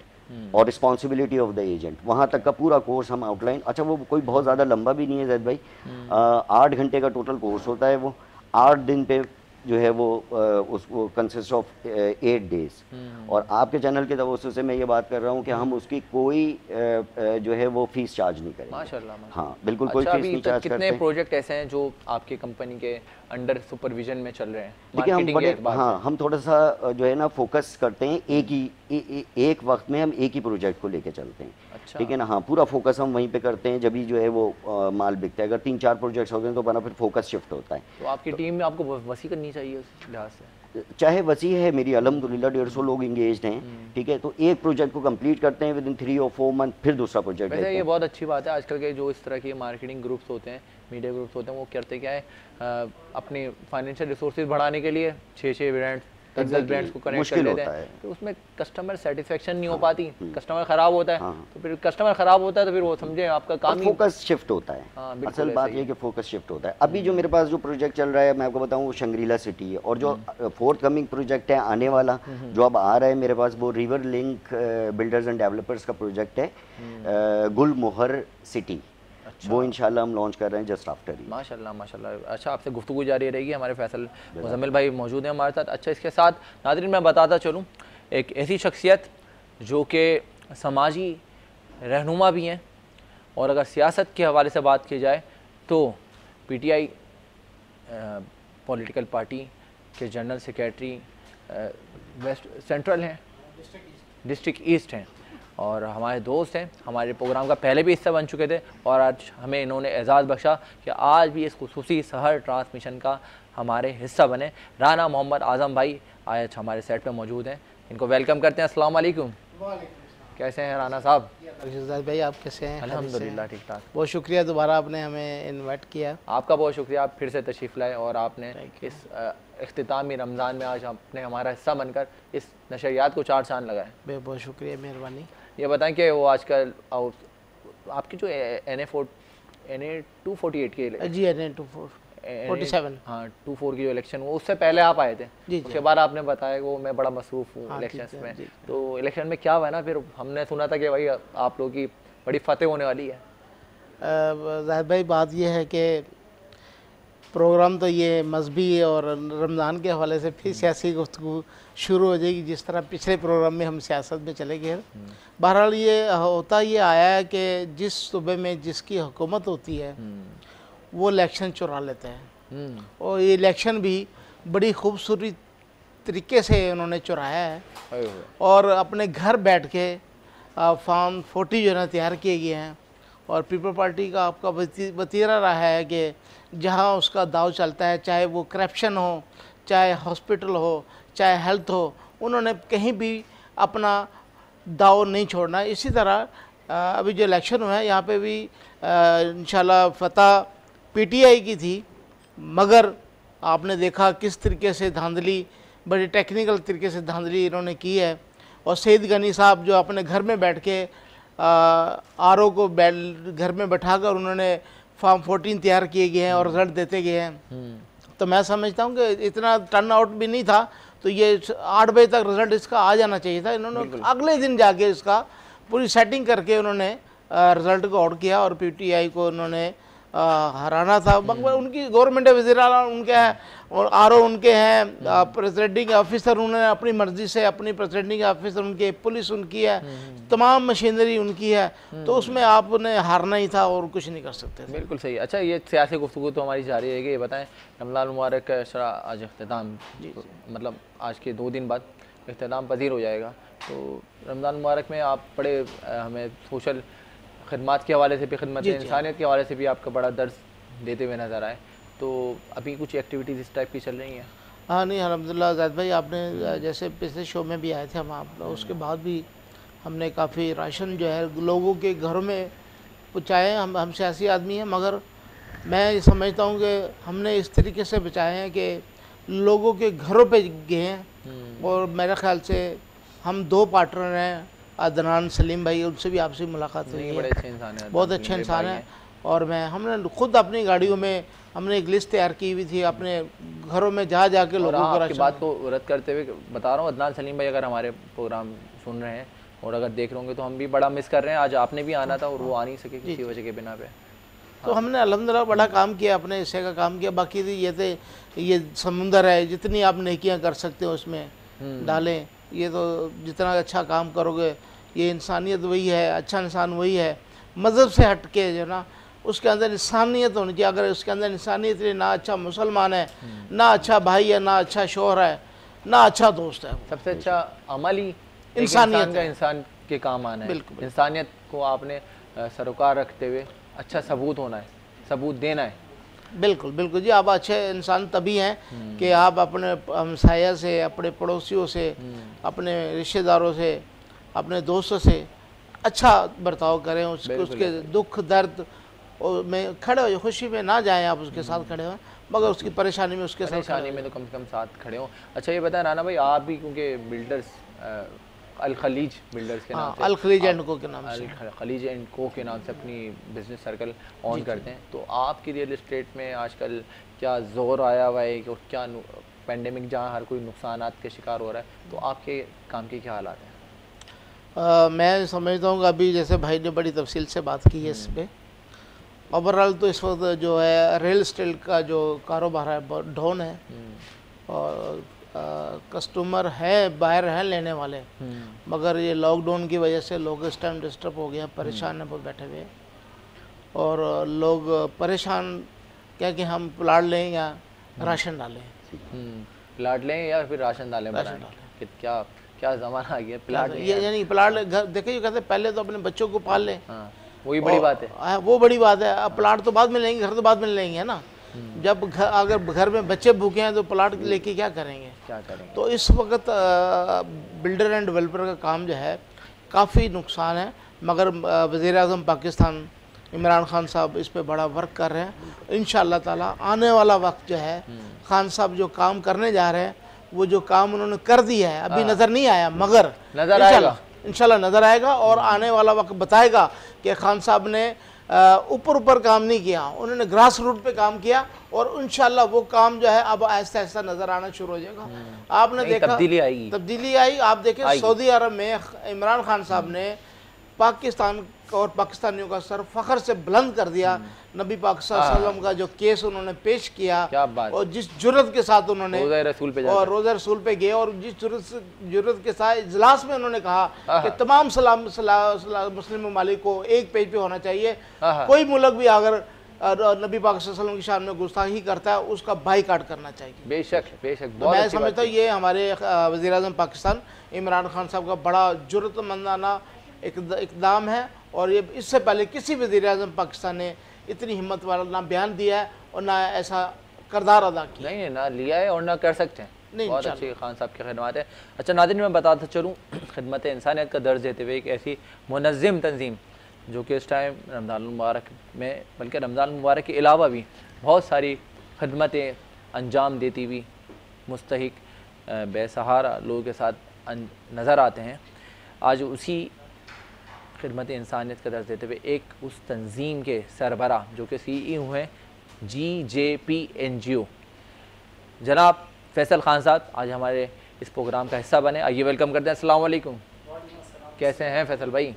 और रिस्पॉन्सिबिलिटी ऑफ द एजेंट, वहाँ तक का पूरा कोर्स हम आउटलाइन। अच्छा वो कोई बहुत ज़्यादा लंबा भी नहीं है जैद भाई, 8 घंटे का टोटल कोर्स होता है। वो 8 दिन पे जो है वो उसको कंसिस्ट ऑफ 8 डेज। और आपके चैनल के तवज्जो से मैं ये बात कर रहा हूँ कि हम उसकी कोई जो है वो फीस चार्ज नहीं करेंगे। माशाल्लाह, हाँ बिल्कुल कोई फीस नहीं चार्ज करते। कितने प्रोजेक्ट ऐसे हैं जो आपकी कंपनी के अंडर सुपरविजन में चल रहे हैं? देखिए हम बड़े, हाँ हम थोड़ा सा जो है ना फोकस करते हैं, एक वक्त में हम एक ही प्रोजेक्ट को लेके चलते हैं, अच्छा। ठीक है ना। हाँ पूरा फोकस हम वहीं पे करते हैं जब भी जो है वो माल बिकता है। अगर 3-4 प्रोजेक्ट्स होते हैं तो बना फिर फोकस शिफ्ट होता है। तो आपकी टीम में आपको वसी करनी चाहिए उस लिहाज से? चाहे वसी है मेरी, अल्हम्दुलिल्लाह 150 लोग इंगेज्ड हैं, ठीक है। तो एक प्रोजेक्ट को कंप्लीट करते हैं विदिन 3 और 4 मंथ, फिर दूसरा प्रोजेक्ट। वैसे ये बहुत अच्छी बात है। आजकल के जो इस तरह के मार्केटिंग ग्रुप्स होते हैं, मीडिया ग्रुप्स होते हैं, वो करते क्या है, अपने फाइनेंशियल रिसोर्सेज बढ़ाने के लिए 6-6 ब्रांड्स 10 ब्रांड्स को कनेक्ट कर मुश्किल लेते होता हैं, है। तो उसमें कस्टमर सेटिस्फेक्शन नहीं हो पाती, कस्टमर ख़राब होता है, तो फिर कस्टमर ख़राब होता है तो फिर वो समझे आपका काम ही फोकस शिफ्ट होता है। हाँ, बिल्कुल असल ऐसे बात ही ये है कि फोकस शिफ्ट होता है। अभी जो मेरे पास जो प्रोजेक्ट चल रहा है मैं आपको बताऊं वो शंग्रीला सिटी है, और जो फोर्थ कमिंग प्रोजेक्ट है आने वाला जो अब आ रहा है मेरे पास वो river link builders and developers का प्रोजेक्ट है गुलमोहर सिटी। वो इंशाल्लाह हम लॉन्च कर रहे हैं जस्ट आफ्टर ही। माशाल्लाह माशाल्लाह। अच्छा, आपसे गुफ्तगू जारी रहेगी, हमारे फैसल मुजम्मिल भाई मौजूद हैं हमारे साथ। अच्छा, इसके साथ नाज़रीन मैं बताता चलूँ, एक ऐसी शख्सियत जो कि समाजी रहनुमा भी हैं, और अगर सियासत के हवाले से बात की जाए तो PTI पॉलिटिकल पार्टी के जनरल सेक्रेटरी वेस्ट सेंट्रल हैं, डिस्ट्रिक्ट ईस्ट हैं, और हमारे दोस्त हैं, हमारे प्रोग्राम का पहले भी हिस्सा बन चुके थे, और आज हमें इन्होंने एजाज़ बख्शा कि आज भी इस खुसूसी सहर ट्रांसमिशन का हमारे हिस्सा बने। राना मोहम्मद आज़म भाई आज हमारे सेट पे मौजूद हैं, इनको वेलकम करते हैं। अस्सलाम वालेकुम। कैसे हैं राना साहब? अरशद भाई आप कैसे हैं? अल्हम्दुलिल्लाह ठीक ठाक। बहुत शुक्रिया, दोबारा आपने हमें इनवाइट किया। आपका बहुत शुक्रिया, आप फिर से तशरीफ़ लाए और आपने इस इख्तितामी रमज़ान में आज आपने हमारा हिस्सा बनकर इस नशरियात को 4 चांद लगाए। बहुत शुक्रिया, मेहरबानी। ये बताएं कि वो आजकल आपकी जो NA 248 के जी NA 247 हाँ 24 की जो इलेक्शन हुआ उससे पहले आप आए थे, उसके बाद आपने बताया कि वो मैं बड़ा मसरूफ़ हूँ इलेक्शंस में, तो इलेक्शन में क्या हुआ ना, फिर हमने सुना था कि भाई आप लोगों की बड़ी फतेह होने वाली है। जाहिद भाई बात ये है कि प्रोग्राम तो ये मजहबी और रमज़ान के हवाले से फिर सियासी गुफ्तगू शुरू हो जाएगी, जिस तरह पिछले प्रोग्राम में हम सियासत में चले गए। बहरहाल ये होता ये आया है कि जिस सूबे में जिसकी हुकूमत होती है वो इलेक्शन चुरा लेते हैं, और ये इलेक्शन भी बड़ी खूबसूरत तरीके से उन्होंने चुराया है, और अपने घर बैठ के फॉर्म 40 जो है तैयार किए गए हैं, और पीपल पार्टी का आपका वतीरा रहा है कि जहाँ उसका दाव चलता है, चाहे वो करप्शन हो, चाहे हॉस्पिटल हो, चाहे हेल्थ हो, उन्होंने कहीं भी अपना दाव नहीं छोड़ना। इसी तरह अभी जो इलेक्शन हुआ है यहाँ पे भी इंशाल्लाह फतह PTI की थी, मगर आपने देखा किस तरीके से धांधली, बड़ी टेक्निकल तरीके से धांधली इन्होंने की है, और सईद गनी साहब जो अपने घर में बैठ के RO को घर में बैठाकर उन्होंने फॉर्म 14 तैयार किए गए हैं और रिजल्ट देते गए हैं। तो मैं समझता हूँ कि इतना टर्न आउट भी नहीं था, तो ये 8 बजे तक रिजल्ट इसका आ जाना चाहिए था। इन्होंने अगले दिन जाके इसका पूरी सेटिंग करके उन्होंने रिजल्ट को आउट किया, और PTI को उन्होंने हराना था। मगर उनकी गवर्नमेंट है, वज़ीर आला उनके हैं, और RO उनके हैं, प्रेसिडेंटिंग ऑफिसर उन्होंने अपनी मर्ज़ी से, अपनी प्रेसिडेंटिंग ऑफिसर उनके, पुलिस उनकी है, तमाम मशीनरी उनकी है, तो उसमें आपने हारना ही था और कुछ नहीं कर सकते थे। बिल्कुल सही। अच्छा, ये सियासी गुफ्तगू तो हमारी जारी रहेगी। ये बताएं, रमज़ान मुबारक का शरा आज अख्तिताम, मतलब आज के 2 दिन बाद अख्तिताम पजीर हो जाएगा, तो रमज़ान मुबारक में आप बड़े हमें सोशल खिदमत के हवाले से भी, खिदमत इंसानियत के हवाले से भी आपका बड़ा दर्ज देते हुए नज़र आए, तो अभी कुछ एक्टिविटीज़ इस टाइप की चल रही हैं? हाँ नहीं, अल्हम्दुलिल्लाह ज़ैद भाई, आपने जैसे पिछले शो में भी आए थे हम, आप उसके बाद भी हमने काफ़ी राशन जो है लोगों के घरों में पहुँचाए। हम सियासी आदमी हैं, मगर मैं ये समझता हूँ कि हमने इस तरीके से बचाए हैं कि लोगों के घरों पे गए हैं, और मेरे ख्याल से हम 2 पार्टनर हैं, अदनान सलीम भाई, उनसे भी आपसे मुलाकात हुई है, बड़े अच्छे इंसान हैं, बहुत अच्छे इंसान हैं, और हमने खुद अपनी गाड़ियों में हमने एक लिस्ट तैयार की हुई थी, अपने घरों में जा के लोगों को आपकी बात को रद्द करते हुए बता रहा हूँ, अदनान सलीम भाई अगर हमारे प्रोग्राम सुन रहे हैं और अगर देख रहे होंगे तो हम भी बड़ा मिस कर रहे हैं। आज आपने भी आना था और वो आ नहीं सके किसी वजह के बिना पे, तो हमने अल्हम्दुलिल्लाह बड़ा काम किया, अपने हिस्से का काम किया। बाकी ये समुंदर है, जितनी आप नेकियां कर सकते हो उसमें डालें, ये तो जितना अच्छा काम करोगे, ये इंसानियत वही है, अच्छा इंसान वही है, मज़हब से हट के जो ना उसके अंदर इंसानियत होनी चाहिए। अगर उसके अंदर इंसानियत नहीं, ना अच्छा मुसलमान है, ना अच्छा भाई है, ना अच्छा शोहर है, ना अच्छा दोस्त है, सबसे अच्छा अमल ही इंसानियत का इंसान के काम आना है। बिल्कुल, इंसानियत को आपने सरोकार रखते हुए अच्छा सबूत होना है, सबूत देना है। बिल्कुल बिल्कुल जी, आप अच्छे इंसान तभी हैं कि आप अपने हमसाया से, अपने पड़ोसियों से, अपने रिश्तेदारों से, अपने दोस्तों से अच्छा बर्ताव करें, उसके दुख दर्द और में खड़े हो, खुशी में ना जाएं आप उसके साथ खड़े हो, मगर उसकी परेशानी में उसके साथ परेशानी में तो कम से कम साथ खड़े हों। अच्छा ये बताएं राना भाई, आप भी क्योंकि बिल्डर्स अल खलीज बिल्डर्स के नाम से, अल खलीज एंड को के नाम से, अल खलीज एंड को के नाम से अपनी बिजनेस सर्कल ऑन करते हैं, तो आपकी रियल एस्टेट में आजकल क्या जोर आया हुआ है और क्या पेंडेमिक जहाँ हर कोई नुकसानात के शिकार हो रहा है, तो आपके काम के क्या हालात हैं? मैं समझता हूँ अभी जैसे भाई ने बड़ी तफसील से बात की है इस पर, ओवरऑल तो इस वक्त जो है रियल एस्टेट का जो कारोबार है बहुत डाउन है और कस्टमर है बाहर हैं लेने वाले, मगर ये लॉकडाउन की वजह से लोग इस टाइम डिस्टर्ब हो गए, परेशान हैं बहुत बैठे हुए, और लोग परेशान क्या कि हम प्लाट लें या राशन डालें, प्लाट लें या फिर राशन डालें, कि क्या क्या ज़माना आ गया प्लाट ये यानी प्लाट घर देखिए कहते पहले तो अपने बच्चों को पाल लें, वही बड़ी बात है, वो बड़ी बात है। अब प्लाट तो बाद में लेंगे, घर तो बाद में लेंगे है ना, जब अगर घर में बच्चे भूखे हैं तो प्लाट लेके क्या करेंगे? तो इस वक्त बिल्डर एंड डेवलपर का काम जो है काफ़ी नुकसान है, मगर वज़ीर आज़म पाकिस्तान इमरान खान साहब इस पे बड़ा वर्क कर रहे हैं। इंशाअल्लाह ताला आने वाला वक्त जो है खान साहब जो काम करने जा रहे हैं वो जो काम उन्होंने कर दिया है अभी नज़र नहीं आया, मगर नज़र आएगा, इंशाल्लाह नज़र आएगा और आने वाला वक्त बताएगा कि खान साहब ने ऊपर काम नहीं किया, उन्होंने ग्रास रूट पे काम किया और इंशाल्लाह वो काम जो है अब आहिस्ता आहिस्ता नज़र आना शुरू हो जाएगा। आपने देखा तब्दीली आई। आप देखें सऊदी अरब में इमरान खान साहब ने पाकिस्तान और पाकिस्तानियों का सर फख्र से बुलंद कर दिया। नबी पाक सल्लल्लाहु अलैहि वसल्लम का जो केस उन्होंने पेश किया और जिस जुर्रत के साथ उन्होंने रोज़ा रसूल पे गए और जिस जुर्रत के साथ इजलास में उन्होंने कहा कि तमाम मुस्लिम ममालिक को एक पेज पे होना चाहिए, कोई मुल्क भी अगर नबी पाक सल्लल्लाहु अलैहि वसल्लम की शान में गुस्ताखी करता है उसका बाइकाट करना चाहिए। बेशक बेशक, मैं समझता हूँ ये हमारे वज़ीर आज़म पाकिस्तान इमरान खान साहब का बड़ा जुर्रतमंदाना इक़दाम है और ये इससे पहले किसी वज़ीर आज़म पाकिस्तान ने इतनी हिम्मत वाला ना बयान दिया है और ना ऐसा करदार अदा किया, नहीं ना लिया है और ना कर सकते हैं। बहुत अच्छी खान साहब की खिदमत है। अच्छा नाज़रीन, मैं बताता चलूँ खिदमत इंसानियत का दर्ज देते हुए एक ऐसी मुनज़्ज़म तंजीम जो कि इस टाइम रमज़ान मुबारक में, बल्कि रमज़ान मुबारक के अलावा भी बहुत सारी खिदमतें अंजाम देती हुई मुस्तहिक बेसहारा लोगों के साथ नज़र आते हैं, आज उसी खिदमत इंसानियत का दर्ज देते हुए एक उस तंजीम के सरबरा जो कि CEO हैं GJP NGO जनाब फैसल खान साहब आज हमारे इस प्रोग्राम का हिस्सा बने। आइए वेलकम करते हैं। अस्सलाम वालेकुम, कैसे हैं फैसल भाई?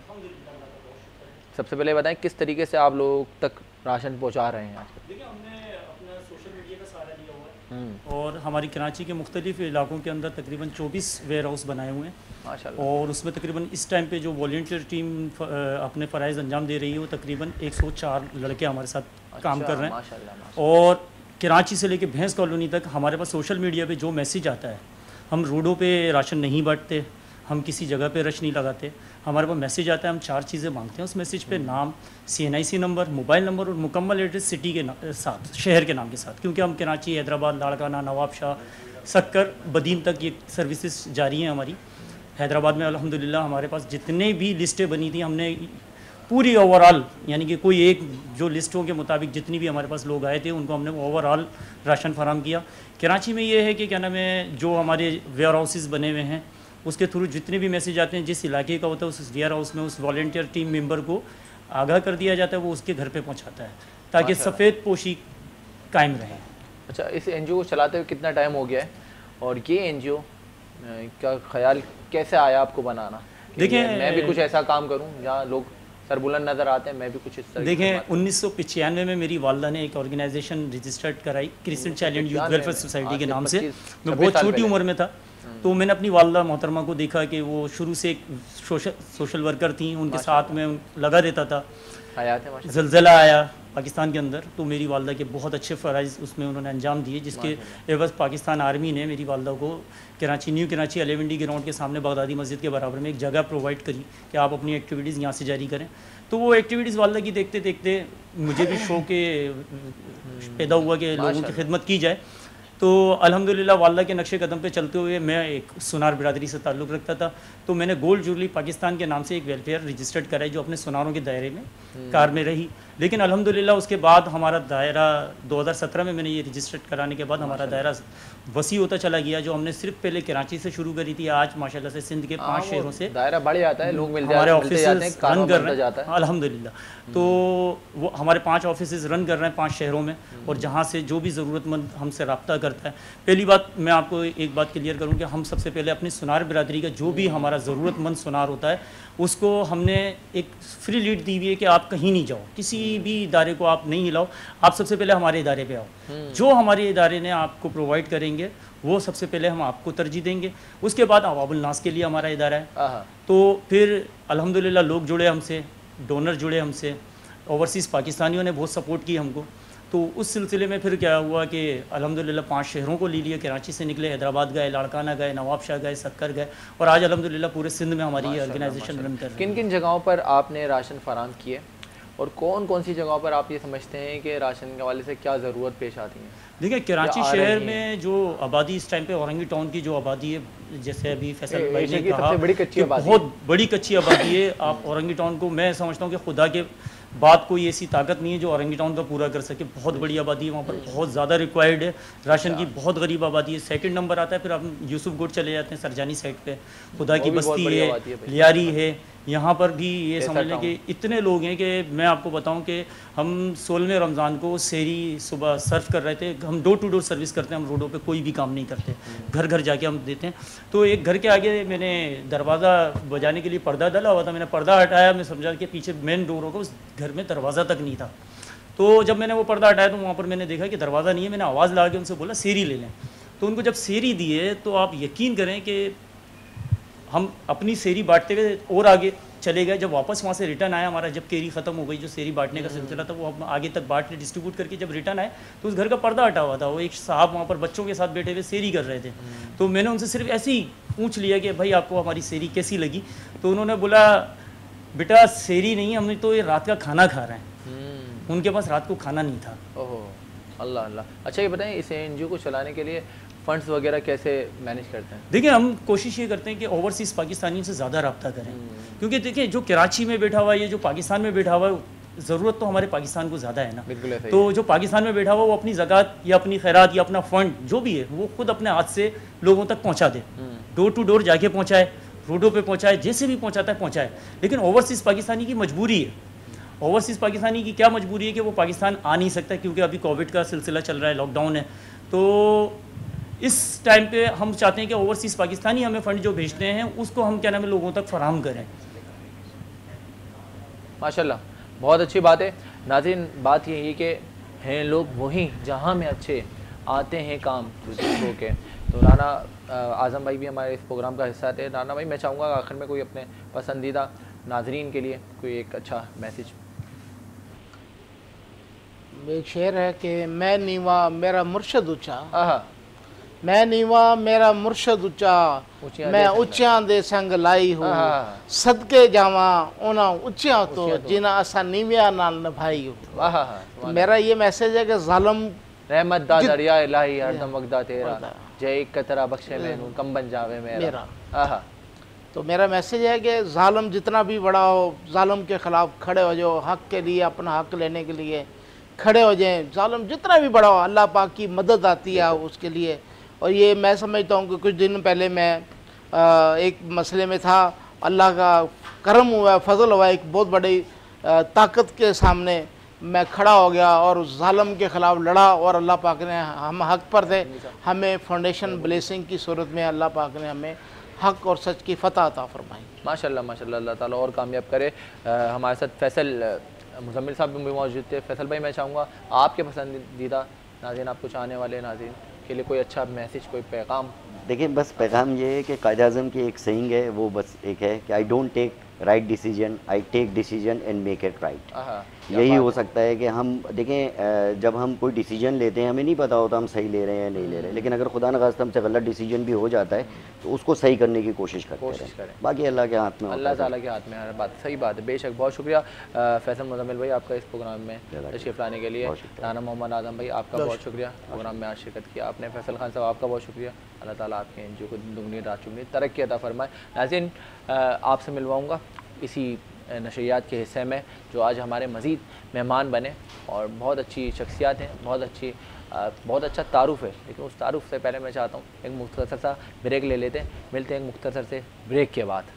सबसे पहले बताएं किस तरीके से आप लोग तक राशन पहुंचा रहे हैं? देखिए हमने अपना सोशल मीडिया का सहारा लिया हुआ है और हमारी कराची के मुख्तलिफ इलाकों के अंदर तकरीबन 24 वेयर हाउस बनाए हुए हैं माशाल्लाह, और उसमें तकरीबन इस टाइम पे जो वॉलंटियर टीम अपने फ़राइज़ अंजाम दे रही है वो तकरीबन 104 लड़के हमारे साथ काम कर रहे हैं माशाल्लाह। और कराची से लेके भैंस कॉलोनी तक हमारे पास सोशल मीडिया पे जो मैसेज आता है, हम रोडों पे राशन नहीं बांटते, हम किसी जगह पे रश नहीं लगाते, हमारे पास मैसेज आता है, हम 4 चीज़ें मांगते हैं उस मैसेज पे, नाम, CNIC नंबर, मोबाइल नंबर और मुकम्मल एड्रेस सिटी के साथ, शहर के नाम के साथ, क्योंकि हम कराची, हैदराबाद, लाड़काना, नवाबशाह, सक्कर, बदीन तक ये सर्विसेज जारी हैं हमारी। हैदराबाद में अल्हम्दुलिल्लाह हमारे पास जितने भी लिस्टें बनी थी हमने पूरी ओवरऑल, यानी कि कोई एक जो लिस्टों के मुताबिक जितनी भी हमारे पास लोग आए थे उनको हमने ओवरऑल राशन फराहम किया। कराची में ये है कि क्या नाम है, जो हमारे वेयर हाउसेस बने हुए हैं उसके थ्रू जितने भी मैसेज आते हैं, जिस इलाके का होता है उस वेयर हाउस में उस वॉलंटियर टीम मेंबर को आगाह कर दिया जाता है, वो उसके घर पे पहुंचाता है ताकि सफ़ेद पोशी कायम रहे। अच्छा, इस NGO को चलाते हुए कितना टाइम हो गया है और ये NGO का ख्याल कैसे आया आपको बनाना? देखिए मैं भी कुछ ऐसा काम करूं जहाँ लोग सरबुलंद नज़र आते हैं, मैं भी कुछ इस तरह। देखें 1995 में मेरी वालदा ने एक ऑर्गेनाइजेशन रजिस्टर्ड कराई crescent child and youth welfare society के नाम से। मैं बहुत छोटी उम्र में था, तो मैंने अपनी वालदा मोहतरमा को देखा कि वो शुरू से एक सोशल वर्कर थी, उनके साथ में लगा रहता था। ज़लज़ला आया पाकिस्तान के अंदर तो मेरी वालदा के बहुत अच्छे फ़राइज़ उसमें उन्होंने अंजाम दिए, जिसके एवज़ पाकिस्तान आर्मी ने मेरी वालदा को कराची न्यू कराची एलेवेंडी ग्राउंड के सामने बगदादी मस्जिद के बराबर में एक जगह प्रोवाइड करी कि आप अपनी एक्टिविटीज़ यहाँ से जारी करें। तो वो एक्टिविटीज़ वालदा की देखते देखते मुझे भी शौक़ पैदा हुआ कि लोगों की खिदमत की जाए। तो अल्हम्दुलिल्लाह वालदा के नक्शे कदम पे चलते हुए मैं एक सुनार बिरादरी से ताल्लुक़ रखता था, तो मैंने गोल्ड ज्वेलरी पाकिस्तान के नाम से एक वेलफेयर रजिस्टर्ड कराई जो अपने सुनारों के दायरे में कार में रही। लेकिन अल्हम्दुलिल्लाह उसके बाद हमारा दायरा 2017 में मैंने ये रजिस्टर्ड कराने के बाद हमारा दायरा वसी होता चला गया। जो हमने सिर्फ पहले कराची से शुरू करी थी, आज माशाल्लाह से सिंध के 5 शहरों से दायरा बढ़ जाता है, लोग मिल हमारे जाते ऑफिस रन कर रहे हैं अल्हम्दुलिल्लाह। तो वो हमारे 5 ऑफिस रन कर रहे हैं 5 शहरों में, और जहाँ से जो भी ज़रूरतमंद हमसे रब्ता करता है। पहली बात मैं आपको एक बात क्लियर करूँ कि हम सबसे पहले अपनी सुनार बिरादरी का जो भी हमारा ज़रूरतमंद सुनार होता है उसको हमने एक फ्री लीड दी हुई है कि आप कहीं नहीं जाओ, किसी भी इदारे को आप नहीं हिलाओ, आप सबसे पहले हमारे इदारे पे आओ। जो हमारे इदारे ने आपको प्रोवाइड करेंगे वो सबसे पहले हम आपको तरजीह देंगे। उसके बाद अवामुल नास के लिए हमारा इदारा है। तो फिर अल्हम्दुलिल्लाह लोग जुड़े हमसे, डोनर जुड़े हमसे, ओवरसीज़ पाकिस्तानियों ने बहुत सपोर्ट की हमको। तो उस सिलसिले में फिर क्या हुआ कि अल्हम्दुलिल्लाह 5 शहरों को ले लिया। कराची से निकले, हैदराबाद गए, लाड़काना गए, नवाबशाह गए, सक्कर गए, और आज अल्हम्दुलिल्लाह पूरे सिंध में हमारी ये ऑर्गेनाइजेशन रन कर रही है। किन किन जगहों पर आपने राशन फराहम किए और कौन कौन सी जगहों पर आप ये समझते हैं कि राशन के हवाले से क्या ज़रूरत पेश आती है? देखिए कराची शहर में जो आबादी इस टाइम पे औरंगी टाउन की जो आबादी है, जैसे अभी फैसल भाई ने कहा, बहुत बड़ी कच्ची आबादी है। आप औरंगी टाउन को, मैं समझता हूँ कि खुदा के बात कोई ऐसी ताकत नहीं है जो औरंगी टाउन का पूरा कर सके। बहुत बड़ी आबादी है वहाँ पर, बहुत ज़्यादा रिक्वायर्ड है राशन की, बहुत गरीब आबादी है। सेकंड नंबर आता है फिर आप यूसुफ गोट चले जाते हैं, सरजानी साइड पे खुदा की बस्ती है, लियारी है, यहाँ पर भी ये समझ लें कि इतने लोग हैं कि मैं आपको बताऊं कि हम 16वें रमज़ान को सेरी सुबह सर्व कर रहे थे। हम डोर टू डोर सर्विस करते हैं, हम रोडों पे कोई भी काम नहीं करते, घर घर जाके हम देते हैं। तो एक घर के आगे मैंने दरवाज़ा बजाने के लिए पर्दा डाला हुआ था, मैंने पर्दा हटाया, मैं समझा कि पीछे मेन डोर होगा, उस घर में दरवाज़ा तक नहीं था। तो जब मैंने वो पर्दा हटाया तो वहाँ पर मैंने देखा कि दरवाज़ा नहीं है। मैंने आवाज़ लगा के उनसे बोला सेरी ले लें। तो उनको जब सेरी दिए तो आप यकीन करें कि हम अपनी सेरी बांटते हुए और आगे चले गए। जब वापस वहाँ से रिटर्न आया, हमारा जब केरी ख़त्म हो गई, जो सेरी बांटने का सिलसिला था वो हम आगे तक बांट के डिस्ट्रीब्यूट करके जब रिटर्न आए तो उस घर का पर्दा हटा हुआ था। वो एक साहब वहाँ पर बच्चों के साथ बैठे हुए सेरी कर रहे थे। तो मैंने उनसे सिर्फ ऐसे ही पूछ लिया कि भाई आपको हमारी सेरी कैसी लगी? तो उन्होंने बोला बेटा सेरी नहीं, हमने तो ये रात का खाना खा रहे हैं। उनके पास रात को खाना नहीं था। ओहो, अल्लाह अल्लाह। अच्छा ये बताएं, इस NGO को चलाने के लिए फंड्स वगैरह कैसे मैनेज करते हैं? देखिए हम कोशिश ये करते हैं कि ओवरसीज़ पाकिस्तानियों से ज़्यादा रब्ता करें, क्योंकि देखिए जो कराची में बैठा हुआ है, ये जो पाकिस्तान में बैठा हुआ है, ज़रूरत तो हमारे पाकिस्तान को ज़्यादा है ना। बिल्कुल। तो जो पाकिस्तान में बैठा हुआ वो अपनी ज़कात या अपनी खैरात या अपना फ़ंड जो भी है वो खुद अपने हाथ से लोगों तक पहुँचा दे, डोर टू डोर जाके पहुँचाए, रोडों पर पहुँचाए, जैसे भी पहुँचाता है पहुँचाए। लेकिन ओवरसीज़ पाकिस्तानी की मजबूरी है, ओवरसीज़ पाकिस्तानी की क्या मजबूरी है कि वो पाकिस्तान आ नहीं सकता क्योंकि अभी कोविड का सिलसिला चल रहा है, लॉकडाउन है। तो इस टाइम पे हम चाहते हैं कि ओवरसीज़ पाकिस्तानी हमें फ़ंड जो भेजते हैं उसको हम क्या नाम है लोगों तक फराहम करें। माशाल्लाह, बहुत अच्छी बात है। नाज़रीन, बात यही है कि हैं लोग वहीं जहां में अच्छे आते हैं काम दूसरों के। तो राना आज़म भाई भी हमारे इस प्रोग्राम का हिस्सा थे। राना भाई, मैं चाहूँगा आखिर में कोई अपने पसंदीदा नाजरीन के लिए कोई एक अच्छा मैसेज। एक शेर है कि मैं नीवा मेरा मुर्शद ऊंचा, मैं नीवा मेरा मुर्शद ऊंचा, मैं उच्चियां दे संग लाई हूँ, सदके जावा उन्हां उच्चियां तो जिन्हां असा नीविया नाल निभाई हो। मेरा ये मैसेज है कि जालिम रहमत दा दरिया इलाही हरदम वगदा तेरा, जय एक कतरा बख्शे मैनू कम बन जावे मेरा। तो मेरा मैसेज है कि जालिम जितना भी बड़ा हो, जालिम के ख़िलाफ़ खड़े हो जाओ, हक़ के लिए, अपना हक़ लेने के लिए खड़े हो जाएं। जालिम जितना भी बड़ा हो, अल्लाह पाक की मदद आती है उसके लिए। और ये मैं समझता हूँ कि कुछ दिन पहले मैं एक मसले में था, अल्लाह का करम हुआ, फजल हुआ, एक बहुत बड़ी ताकत के सामने मैं खड़ा हो गया और उस जालिम के ख़िलाफ़ लड़ा, और अल्लाह पाक ने, हम हक़ पर थे, हमें फाउंडेशन ब्लेसिंग की सूरत में अल्लाह पाक ने हमें हक़ और सच की फ़तह अता फरमाई। माशाल्लाह माशाल्लाह, अल्लाह ताला और कामयाब करे। हमारे साथ फैसल मुज़म्मिल साहब भी मौजूद थे। फैसल भाई, मैं चाहूँगा आपके पसंदीदा नाज़रीन, आपको चाहने वाले नाज़रीन के लिए कोई अच्छा मैसेज, कोई पैगाम। देखिए, बस पैगाम ये है कि कायद-ए-आज़म की एक सेइंग है, वो बस एक है कि I don't take right decision, I take decision and make it right. यही हो सकता है कि हम देखें, जब हम कोई डिसीजन लेते हैं हमें नहीं पता होता हम सही ले रहे हैं या नहीं ले रहे हैं, लेकिन अगर खुदा न खास्ता हमसे गलत डिसीजन भी हो जाता है तो उसको सही करने की कोशिश करते हैं। बाकी अल्लाह के हाथ में, अल्लाह ताला के हाथ में हर बात। सही बात है, बेशक। बहुत शुक्रिया फैसल मुज़म्मिल भाई आपका इस प्रोग्राम में तशरीफ़ लाने के लिए। राना मोहम्मद आदम भाई आपका बहुत शुक्रिया प्रोग्राम में आज शिरकत किया आपने। फैसल खान साहब आपका बहुत शुक्रिया। अल्लाह ताला आपके एनजीओ को दुगनी रात चुगनी तरक्की अता फरमाए। नाज़रीन, आपसे मिलवाऊँगा इसी नशरियात के हिस्से में जो आज हमारे मज़ीद मेहमान बने और बहुत अच्छी शख्सियात हैं, बहुत अच्छा तारुफ़ है। लेकिन उस तारुफ़ से पहले मैं चाहता हूँ एक मुख्तसर सा ब्रेक ले लेते हैं। मिलते हैं एक मुख्तसर से ब्रेक के बाद।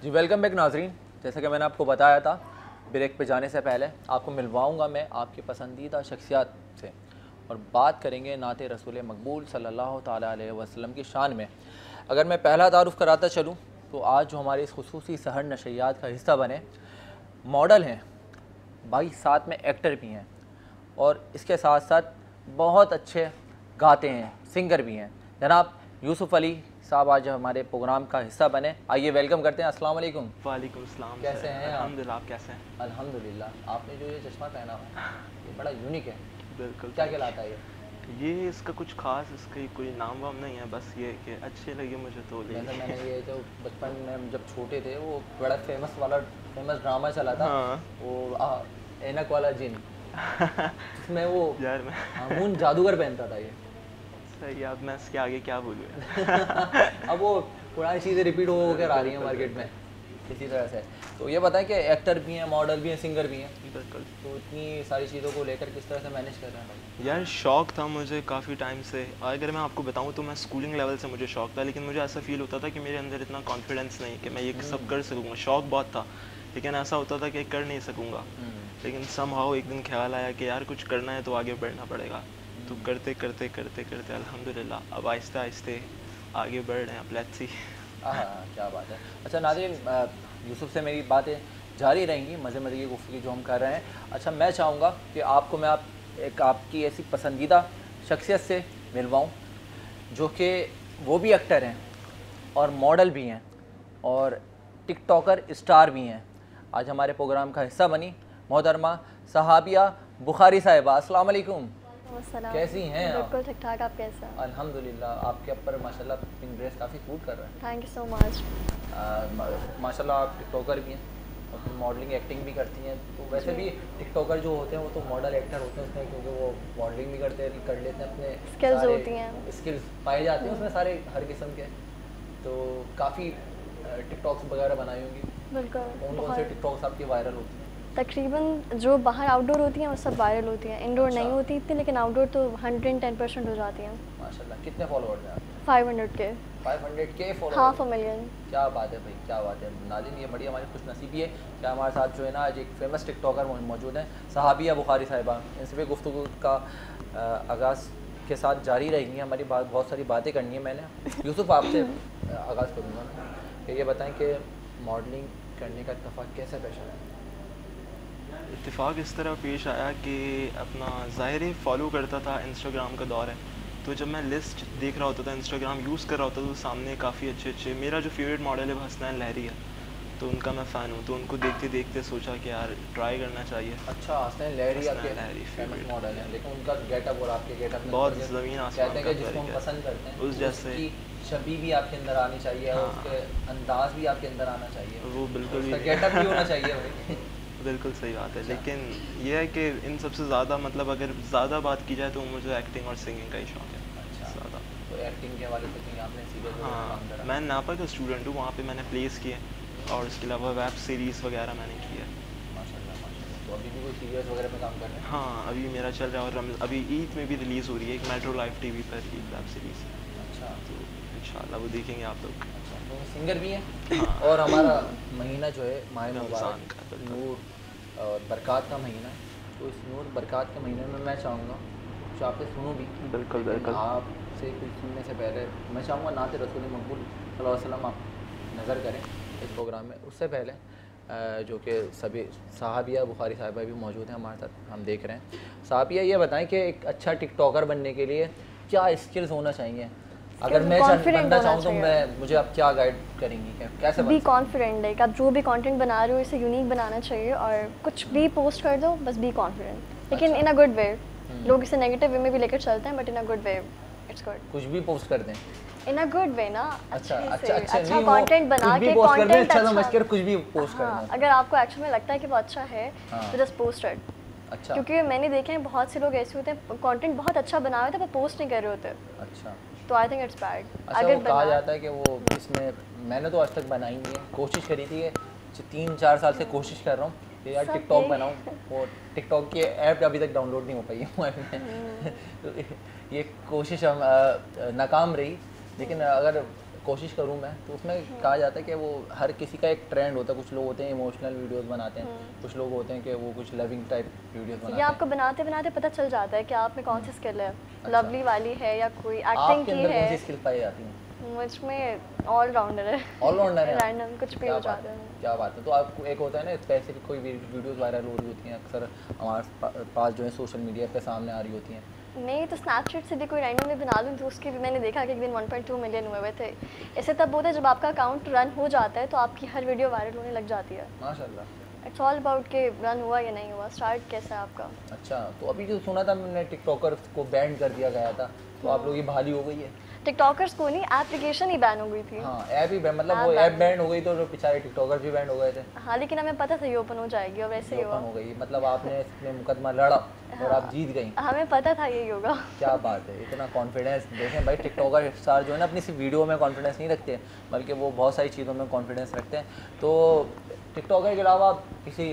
जी वेलकम बैक नाजरीन। जैसा कि मैंने आपको बताया था ब्रेक पे जाने से पहले आपको मिलवाऊंगा मैं आपकी पसंदीदा शख्सियात से और बात करेंगे नाते रसूल मकबूल सल्लल्लाहु ताला अलैहि वसल्लम की शान में। अगर मैं पहला तारुफ़ कराता चलूँ तो आज जो हमारे इस खुसूसी सहर नशरियात का हिस्सा बने मॉडल हैं भाई, साथ में एक्टर भी हैं और इसके साथ साथ बहुत अच्छे गाते हैं, सिंगर भी हैं। जनाब यूसुफ अली साहब आज हमारे प्रोग्राम का हिस्सा बने। आइए वेलकम करते हैं। अस्सलाम वालेकुम। वालेकुम सलाम। कैसे हैं आप? अल्हम्दुलिल्लाह, आप कैसे हैं? अल्हम्दुलिल्लाह। आपने जो ये चश्मा पहना है ये बड़ा यूनिक है। बिल्कुल। क्या कहलाता है ये इसका कुछ खास इसका कोई नाम वाम नहीं है, बस ये कि अच्छे लगे मुझे तो ले। मैंने ये जो बचपन में जब छोटे थे वो बड़ा फेमस ड्रामा चला था। हाँ। वो ऐनक वाला जिन जिसमें वो यार मैं मून जादूगर पहनता था ये। सही, अब मैं इसके आगे क्या बोलूँ। अब वो पुरानी चीज़ें रिपीट हो कर आ रही हैं मार्केट में इसी तरह से। तो ये बताएं कि एक्टर भी हैं, मॉडल भी हैं, सिंगर भी हैं। बिल्कुल। तो इतनी सारी चीज़ों को लेकर किस तरह से मैनेज कर रहे हैं भाई? यार शौक़ था मुझे काफ़ी टाइम से। अगर मैं आपको बताऊं तो मैं स्कूलिंग लेवल से मुझे शौक़ था, लेकिन मुझे ऐसा फील होता था कि मेरे अंदर इतना कॉन्फिडेंस नहीं कि मैं ये सब कर सकूँगा। शौक़ बहुत था लेकिन ऐसा होता था कि कर नहीं सकूँगा। लेकिन समहाउ एक दिन ख्याल आया कि यार कुछ करना है तो आगे बढ़ना पड़ेगा। तो करते करते करते करते अल्हम्दुलिल्लाह अब आहिस्ते आहिस्ते आगे बढ़ रहे हैं। अब लेट्स सी। क्या बात है। अच्छा नाज़रीन, यूसुफ से मेरी बातें जारी रहेंगी, मज़े मज़े की गुफ्तगू जो हम कर रहे हैं। अच्छा मैं चाहूँगा कि आपको मैं आपकी ऐसी पसंदीदा शख्सियत से मिलवाऊँ जो कि वो भी एक्टर हैं और मॉडल भी हैं और टिकटॉकर स्टार भी हैं। आज हमारे प्रोग्राम का हिस्सा बनी मोहतरमा सहाबिया बुखारी साहिबा। अस्सलाम वालेकुम। कैसी हैं आप? बिल्कुल ठीक ठाक। आप कैसे हैं? अल्हम्दुलिल्लाह। आपके ऊपर माशाल्लाह पिंक ड्रेस काफ़ी सूट कर रहा है। Thank you so much. माशाल्लाह आप टिकटॉकर भी हैं और मॉडलिंग एक्टिंग भी करती हैं। तो वैसे भी टिकटॉकर जो होते हैं वो तो मॉडल एक्टर होते हैं उसमें, क्योंकि वो मॉडलिंग भी कर लेते हैं, अपने स्किल्स होती हैं, स्किल्स पाए जाते हैं उसमें सारे हर किस्म के। तो काफ़ी टिकटॉक्स वगैरह बनाई होंगी। बिल्कुल। कौन से टिकटॉक्स आपकी वायरल होती हैं? तकरीबन जो बाहर आउटडोर होती हैं वो सब वायरल होती हैं। इंडोर नहीं होती इतनी, लेकिन आउटडोर तो 110% हो जाती हैं। माशाल्लाह। कितने फॉलोअर्स हैं आपके? 500K। 500K followers? Half a million. क्या बात है भाई, क्या बात है। नाज़रीन ये बड़ी हमारी खुशनसीबी है कि हमारे साथ जो है ना आज एक फेमस टिकटॉकर मौजूद हैं, सहाबिया बुखारी साहिबा। इनसे भी गुफ्तगू का आगाज़ के साथ जारी रहेंगी, हमारी बात बहुत सारी बातें करनी है। मैंने यूसुफ आपसे आगाज़ करूँगा कि ये बताएं कि मॉडलिंग करने का इत्तेफाक कैसे पेश आया? इत्तेफाक इस तरह पेश आया कि अपना ज़ाहिर फॉलो करता था, इंस्टाग्राम का दौर है, तो जब मैं लिस्ट देख रहा होता था, इंस्टाग्राम यूज़ कर रहा होता था, तो सामने काफ़ी अच्छे मेरा जो फेवरेट मॉडल है वो हसनैन लहरी है, तो उनका मैं फ़ैन हूँ। तो उनको देखते देखते सोचा कि यार ट्राई करना चाहिए। अच्छा, हसनैन लहरी आपके फेमस मॉडल हैं, लेकिन उनका गेटअप और आपके गेटअप बहुत ज़मीन आसमान कहते हैं कि जिसको हम पसंद करते हैं उस जैसे छवि भी आपके अंदर आनी चाहिए और उसके अंदाज भी आपके अंदर आना चाहिए, वो बिल्कुल भी गेटअप भी होना चाहिए भाई। बिल्कुल सही बात है। लेकिन ये है कि इन सबसे ज़्यादा मतलब अगर ज़्यादा बात की जाए तो मुझे एक्टिंग और सिंगिंग का ही शौक है। अच्छा, ज़्यादा तो एक्टिंग के हवाले से कहीं आपने सीरियल? हाँ, मैं नापा का स्टूडेंट हूँ, वहाँ पे मैंने प्लेस किए और उसके अलावा वेब सीरीज़ वगैरह मैंने की है। माशाल्लाह माशाल्लाह। तो अभी भी कोई सीरियल्स वगैरह में काम कर रहे हैं? हाँ, अभी मेरा चल रहा है और अभी ईद में भी रिलीज़ हो रही है एक मेट्रो लाइव टीवी पर एक वेब सीरीज़। अच्छा, तो इंशाल्लाह वो देखेंगे आप लोग। अच्छा, तो सिंगर भी हैं। हाँ। और हमारा महीना जो है माह मुबारक का नूर और बरक़ात का महीना है, तो इस नूर बरक़ात के महीने में मैं चाहूँगा कुछ आपसे सुनूँ भी। बिल्कुल बिल्कुल। आपसे कुछ सुनने से पहले मैं चाहूँगा नाते रसूल मकबूल सल्लल्लाहु अलैहि वसल्लम आप नज़र करें इस प्रोग्राम में। उससे पहले जो कि सभी साहबिया बुखारी साहिबा भी मौजूद हैं हमारे साथ, हम देख रहे हैं। साहबिया ये बताएं कि एक अच्छा टिकटॉकर बनने के लिए क्या स्किल्स होना चाहिए? अगर मैं बनना चाहूँ तो मुझे आप क्या गाइड करेंगी, कैसे बी कॉन्फिडेंट है कि आप जो भी कंटेंट बना रहे हो इसे यूनिक बनाना चाहिए और कुछ भी पोस्ट कर दो, बस बी कॉन्फिडेंट, लेकिन इन अ गुड वे। लोग इसे नेगेटिव वे में भी लेकर चलते हैं, but in a good way, it's good. कुछ भी पोस्ट कर दें इन अ गुड वे ना, अच्छा कंटेंट बना के कंटेंट अच्छा समझ कर कुछ भी पोस्ट करना। अगर आपको एक्चुअली में लगता है कि वो अच्छा है तो जस्ट पोस्ट इट। अच्छा, क्योंकि मैंने देखे हैं बहुत से लोग ऐसे होते हैं कंटेंट बहुत अच्छा बना हुआ होता है पर पोस्ट नहीं कर रहे होते। अच्छा, तो आई थिंक इट्स बैड। अगर कहा जाता है कि वो इसमें मैंने तो आज तक बनाई नहीं है, कोशिश करी थी, 3-4 साल से कोशिश कर रहा हूँ कि यार टिकटॉक बनाऊँ, वो टिकटॉक की ऐप अभी तक डाउनलोड नहीं हो पाई है मोबाइल में। ये कोशिश नाकाम रही, लेकिन अगर कोशिश करूँ मैं तो उसमें कहा जाता है कि वो हर किसी का एक ट्रेंड होता है। कुछ लोग होते हैं इमोशनल वीडियोस बनाते हैं, कुछ लोग होते हैं कि वो कुछ लविंग टाइप वीडियोस बनाते हैं। ये आपको बनाते बनाते पता चल जाता है कि आप में कौन सी स्किल है। लवली वाली है या कोई एक्टिंग की है। कौन सी स्किल पाई जाती है? मुझ में ऑलराउंडर है। ऑलराउंडर है, रैंडम कुछ भी हो जाता है। क्या बात है। तो आपको एक होता है ना स्पेसिफिक कोई वीडियोस वायरल हो रही होती हैं, अक्सर हमारे पास जो है सोशल मीडिया पे सामने आ रही होती हैं। नहीं तो स्नैपचैट से भी कोई रैंडम भी बना लूँ तो उसके भी मैंने देखा कि एक दिन 1.2 मिलियन हुए थे। ऐसे तब होता है जब आपका अकाउंट रन हो जाता है तो आपकी हर वीडियो वायरल होने लग जाती है। माशाल्लाह। इट्स ऑल अबाउट के रन हुआ या नहीं हुआ, स्टार्ट कैसा है आपका। अच्छा, तो अभी जो सुना था मैंने टिकटॉकर्स को बैन कर दिया गया था, तो आप लोग की बहाली हो गई है? टिकटॉकर्स को नहीं, एप्लीकेशन ही बैन हो गई थी। हाँ, ऐप ही मतलब वो ऐप बैन हो गई तो जो बेचारे टिकटॉकर्स भी बैन हो गए थे। हाँ, लेकिन हमें पता था ये ओपन हो जाएगी और वैसे ही हुआ। ओपन हो गई, मतलब आपने इसमें मुकदमा लड़ा और आप जीत गई। हमें पता था यही होगा। क्या बात है, इतना कॉन्फिडेंस। देखें भाई, टिकटॉकर स्टार जो है ना अपनी सिर्फ वीडियो में कॉन्फिडेंस नहीं रखते, बल्कि वो बहुत सारी चीज़ों में कॉन्फिडेंस रखते हैं। तो टिकटॉकर के अलावा किसी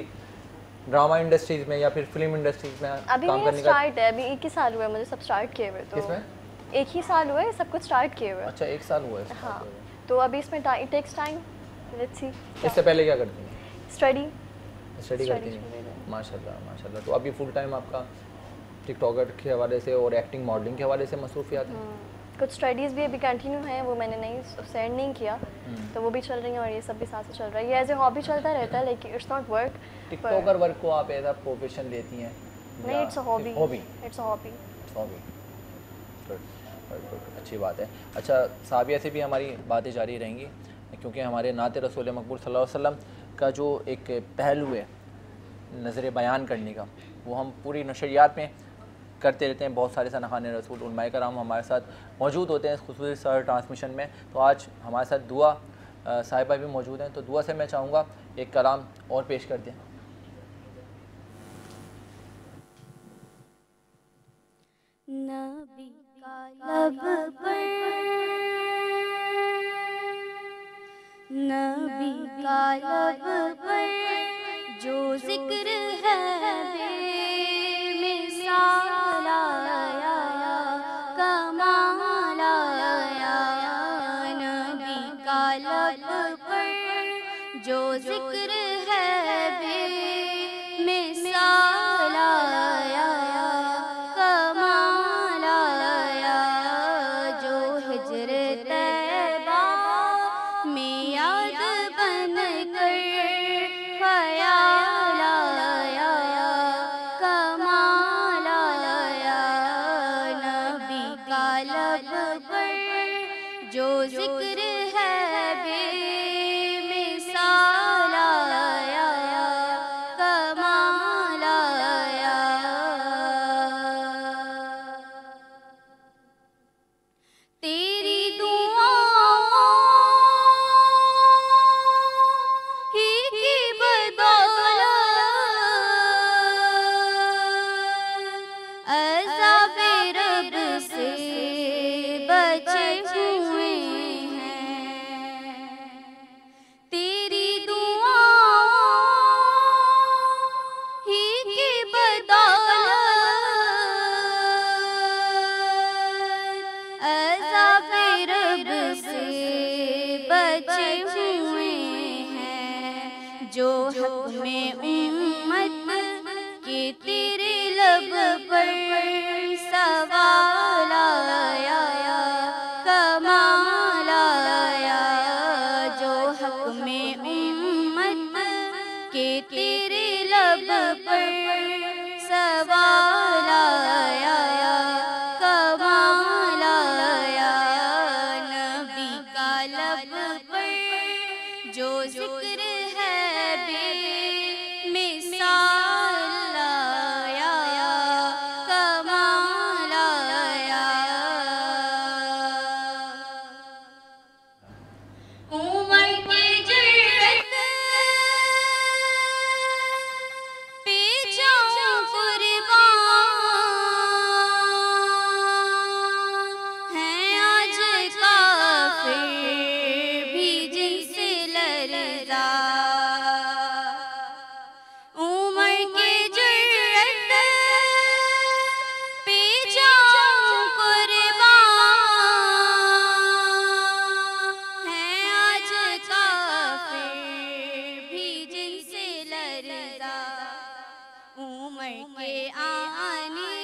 ड्रामा इंडस्ट्रीज में या फिर फिल्म इंडस्ट्रीज में अभी काम करने का स्टार्ट है? अभी 1 ही साल हुआ है मुझे सब स्टार्ट किए हुए। तो किसमें? 1 ही साल हुआ है सब कुछ स्टार्ट किए हुए। अच्छा, 1 साल हुआ है। हाँ, तो अभी इसमें it takes time, let's see. इससे पहले क्या करती हैं? स्टडी करती हैं। माशाल्लाह माशाल्लाह। तो अभी फुल टाइम आपका टिकटॉकर के हवाले से और एक्टिंग मॉडलिंग के हवाले से मसरूफियात हैं? कुछ स्टडीज़ भी अभी कंटिन्यू हैं, वो मैंने नहीं सेंड नहीं किया, तो वो भी चल रही हैं और ये सब भी साथ से चल रहा है। ये एज ए हॉबी चलता रहता है, लेकिन it's not work. TikToker work को आप एज अ प्रोफेशन लेती हैं? नहीं, it's a hobby. It's a hobby. अच्छी बात है। अच्छा, साबिया से भी हमारी बातें जारी रहेंगी, क्योंकि हमारे नाते रसूल मकबूल सल्लल्लाहु अलैहि वसल्लम का जो एक पहलू है नज़र बयान करने का, वो हम पूरी नशरियात में करते रहते हैं। बहुत सारे सनखाने रसूल उलमाए कराम हमारे साथ मौजूद होते हैं इस खुसूसी सर ट्रांसमिशन में। तो आज हमारे साथ दुआ साहिबा भी मौजूद हैं, तो दुआ से मैं चाहूँगा एक कलाम और पेश कर दें। नबी का लब पर, नबी का लब पर जो जिक्र है बेमिसाल आया, कमाल आया। नबी का लब पर जो जिक्र है बेमिसाल आया, कमाल आया। लब पर जो जिक्र है बेमिसाल आया, कमाल आया। तेरी दुआओं ही की बदौलत अज़ाबे रब से बचे हुए हैं। तेरी दुआओं ही की बदौलत अज़ाबे रब से बचे हुए हैं। जो हक में उम्मत के तेरे लब पर सवाल आया, कमाल आया। जो हक में उम्मत के तेरे लब पर सवाल आया, कमाल आया। नबी का लब पर जो जिक्र है बेमिसाल आया, कमाल आया। उमर की जुर्रत पे जाऊं कुर्बान, है आज काफिर भी जिनसे लरज़ा। उमर की जुर्रत पे जाऊं कुर्बान, है आज काफिर भी जिनसे लरज़ा। उमर के आने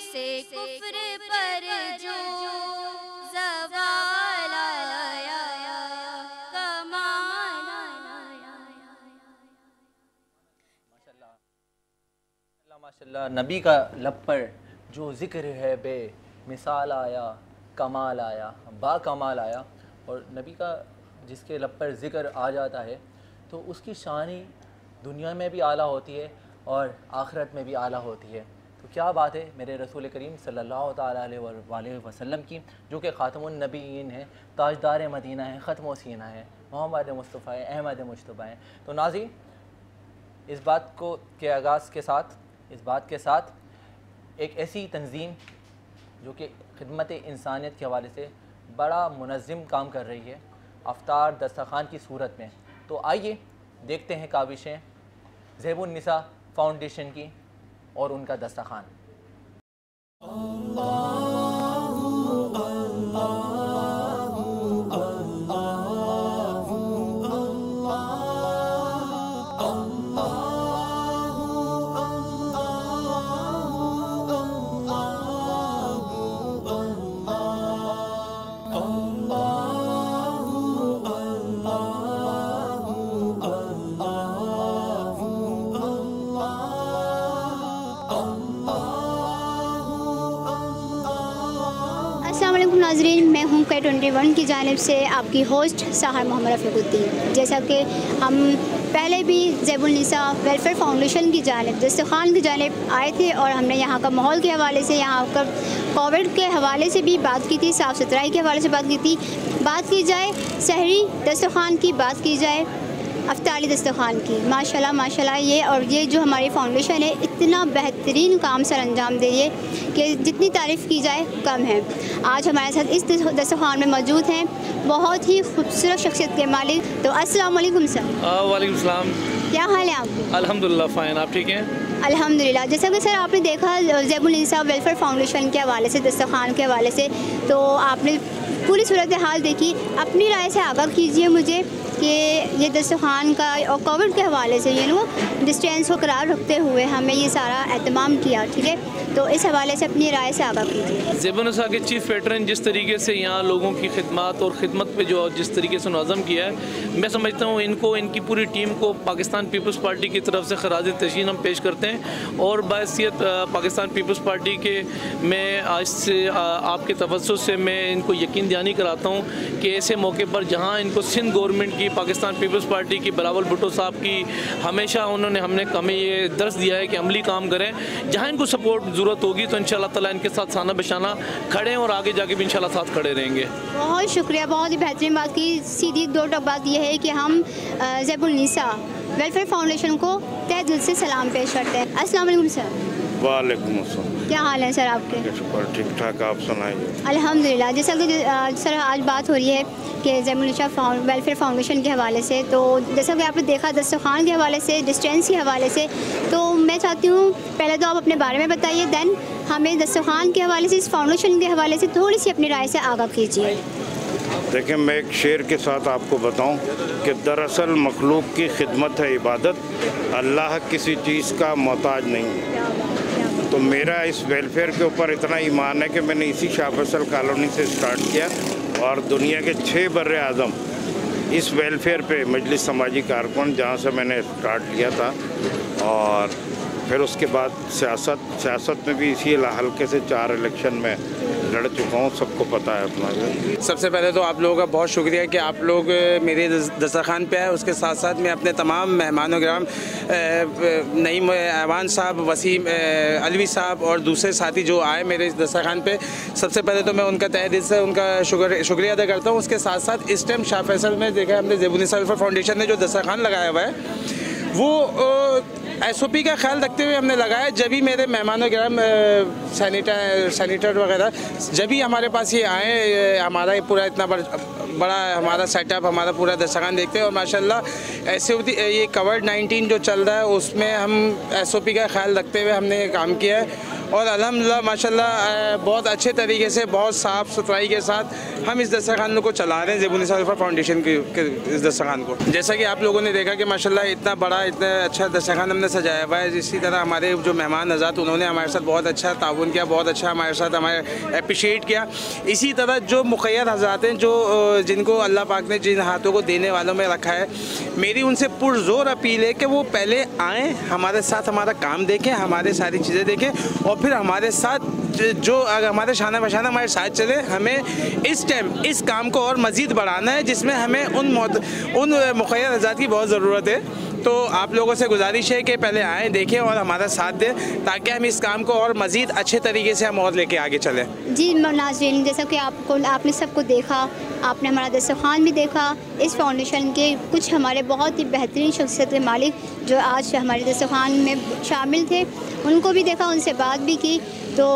से कुफ्र पर जो ज़वाल आया, कमाल आया। माशाल्लाह, नबी का लब पर जो ज़िक्र है बेमिसाल आया, कमाल आया, बा कमाल आया। और नबी का जिसके लब पर ज़िक्र आ जाता है तो उसकी शानी दुनिया में भी आला होती है और आखिरत में भी आला होती है। तो क्या बात है मेरे रसूल करीम सल्लल्लाहु ताला अलैहि वसल्लम की, जो कि ख़ातमुन नबीयीन है, ताजदार मदीना है, ख़त्म सीना है, मोहम्मद मुस्तफ़ा है, अहमद मुज्तबा है। तो नाज़रीन, इस बात को के आगाज़ के साथ, इस बात के साथ एक ऐसी तंजीम जो कि खिदमत इंसानियत के हवाले से बड़ा मुनज़्ज़म काम कर रही है, अफ्तार दस्तरखान की सूरत में। तो आइए देखते हैं काविशें ज़ैबुन्निसा फाउंडेशन की और उनका दस्तरखान। नाज़रीन, मैं हूँ K21 की जानिब से आपकी होस्ट साहर मोहम्मद रफ़ीकुद्दीन। जैसा कि हम पहले भी ज़ैबुन्निसा वेलफेयर फाउंडेशन की जानिब दस्तरखान की जानिब आए थे और हमने यहाँ का माहौल के हवाले से, यहाँ का कोविड के हवाले से भी बात की थी, साफ़ सुथराई के हवाले से बात की थी। बात की जाए सहरी दस्तरखान की, बात की जाए अफ्तारी दस्तरखान की, माशाल्लाह माशाल्लाह ये जो हमारी फाउंडेशन है इतना बेहतरीन काम सर अंजाम दे रही है कि जितनी तारीफ़ की जाए कम है। आज हमारे साथ इस दस्तरखान में मौजूद हैं बहुत ही खूबसूरत शख्सियत के मालिक। तो अस्सलाम वालेकुम सर। वालेकुम सलाम। क्या हाल है आपके? अल्हम्दुलिल्लाह फ़ाइन, आप ठीक हैं? अल्हम्दुलिल्लाह। जैसा कि सर आपने देखा ज़ैबुन्निसा वेलफेयर फाउंडेशन के हवाले से, दस्तरखान के हवाले से, तो आपने पूरी सूरत हाल देखी, अपनी राय से आगाह कीजिए मुझे कि ये दस्तरखान का और कोविड के हवाले से डिस्टेंस को करार रखते हुए हमें ये सारा एहतमाम किया, ठीक है, तो इस हवाले से अपनी राय से आगाह कीजिए। ज़ेबुन्निसा के चीफ पेट्रन जिस तरीके से यहाँ लोगों की खिदमत और ख़िदमत पे जो जिस तरीके से नज़म किया है, मैं समझता हूँ इनको, इनकी पूरी टीम को पाकिस्तान पीपल्स पार्टी की तरफ से खराज तहसीन हम पेश करते हैं। और बाहैसियत पाकिस्तान पीपल्स पार्टी के मैं आज से आपके तवज्जुह से मैं इनको यकीन दहानी कराता हूँ कि ऐसे मौके पर जहाँ इनको सिंध गवर्नमेंट की, पाकिस्तान पीपल्स पार्टी की, बिलावल भुट्टो साहब की हमेशा हमने हमें ये दर्स दिया है कि अमली काम करें। जहाँ इनको सपोर्ट ज़रूरत होगी तो इंशाअल्लाह ताला इनके साथ साना बशाना खड़े हैं और आगे जाके भी इंशाअल्लाह साथ खड़े रहेंगे। बहुत शुक्रिया, बहुत ही बेहतरीन बात की। सीधी दो टक बात यह है कि हम ज़ेबुन्निसा वेलफेयर फाउंडेशन को तहे दिल से सलाम पेश करते हैं। अस्सलाम वालेकुम सर। वालेकुम अस्सलाम। क्या हाल है सर आपके? शुक्र, ठीक ठाक, आप सुनाइए। अल्हम्दुलिल्लाह। जैसा कि सर आज बात हो रही है कि ज़ेबुन्निसा वेलफेयर फाउंडेशन के हवाले से, तो जैसा कि आपने देखा दस्तरखान के हवाले से, डिस्टेंस के हवाले से, तो मैं चाहती हूँ पहले तो आप अपने बारे में बताइए, दैन हमें दस्तरखान के हवाले से, इस फाउंडेशन के हवाले से थोड़ी सी अपनी राय से आगाह कीजिए। देखिए, मैं एक शेर के साथ आपको बताऊं कि दरअसल मखलूक की खिदमत है इबादत, अल्लाह किसी चीज़ का मोहताज नहीं है। तो मेरा इस वेलफेयर के ऊपर इतना ईमान है कि मैंने इसी शाह फैसल कॉलोनी से स्टार्ट किया और दुनिया के 6 बर्रे आज़म इस वेलफेयर पे मजलिस समाजी कारकुन जहाँ से मैंने स्टार्ट किया था। और फिर उसके बाद सियासत में भी इसी हल्के से 4 इलेक्शन में लड़ चुका हूँ, सबको पता है अपना। सबसे पहले तो आप लोगों का बहुत शुक्रिया कि आप लोग मेरे दस्तरखान पे आए। उसके साथ साथ मैं अपने तमाम मेहमानों गिराम नईम ऐवान साहब, वसीम अलवी साहब और दूसरे साथी जो आए मेरे इस दस्तरखान पे, सबसे पहले तो मैं उनका तहे दिल से उनका शुक्रिया अदा करता हूँ। उसके साथ साथ इस टाइम शाह फैसल में देखा हमने ज़ेबुन्निसा वेलफेयर फाउंडेशन ने जो दस्तरखान लगाया हुआ है वो SOP का ख्याल रखते हुए हमने लगाया। जब भी मेरे मेहमानों गिराम सैनिटर वगैरह जब भी हमारे पास ये आए, हमारा ये पूरा इतना बड़ा हमारा सेटअप, हमारा पूरा दस्तरखान देखते हैं और माशाल्लाह SOP ये कोविड-19 जो चल रहा है उसमें हम SOP का ख्याल रखते हुए हमने काम किया है और अल्हम्दुलिल्लाह माशाल्लाह बहुत अच्छे तरीके से, बहुत साफ़ सुथराई के साथ हम इस दस्तरखान को चला रहे हैं, ज़ेबुन्निसा वेलफेयर फाउंडेशन के इस दस्तरखान को। जैसा कि आप लोगों ने देखा कि माशाल्लाह इतना बड़ा, इतना अच्छा दस्तरखान हमने सजाया हुआ है। इसी तरह हमारे जो मेहमान आज़ाद उन्होंने हमारे साथ बहुत अच्छा ताउन किया, बहुत अच्छा हमारे साथ हमारे अप्रिशिएट किया। इसी तरह जो मुखय्यर हज़रात हैं, जो जिनको अल्लाह पाक ने जिन हाथों को देने वालों में रखा है, मेरी उनसे पुरज़ोर अपील है कि वो पहले आएँ, हमारे साथ हमारा काम देखें, हमारे सारी चीज़ें देखें और फिर हमारे साथ जो हमारे शाना बशाना हमारे साथ चले। हमें इस टाइम इस काम को और मज़ीद बढ़ाना है जिसमें हमें उन मुखय्यर हज़रात की बहुत ज़रूरत है। तो आप लोगों से गुजारिश है कि पहले आएँ, देखें और हमारा साथ दें ताकि हम इस काम को और मज़ीद अच्छे तरीके से हम और लेके आगे चलें। जी नाज़रीन, जैसा कि आपने सबको देखा, आपने हमारा दस्तरखान भी देखा। इस फाउंडेशन के कुछ हमारे बहुत ही बेहतरीन शख्सियत के मालिक जो आज हमारे दस्तरखान में शामिल थे, उनको भी देखा, उनसे बात भी की। तो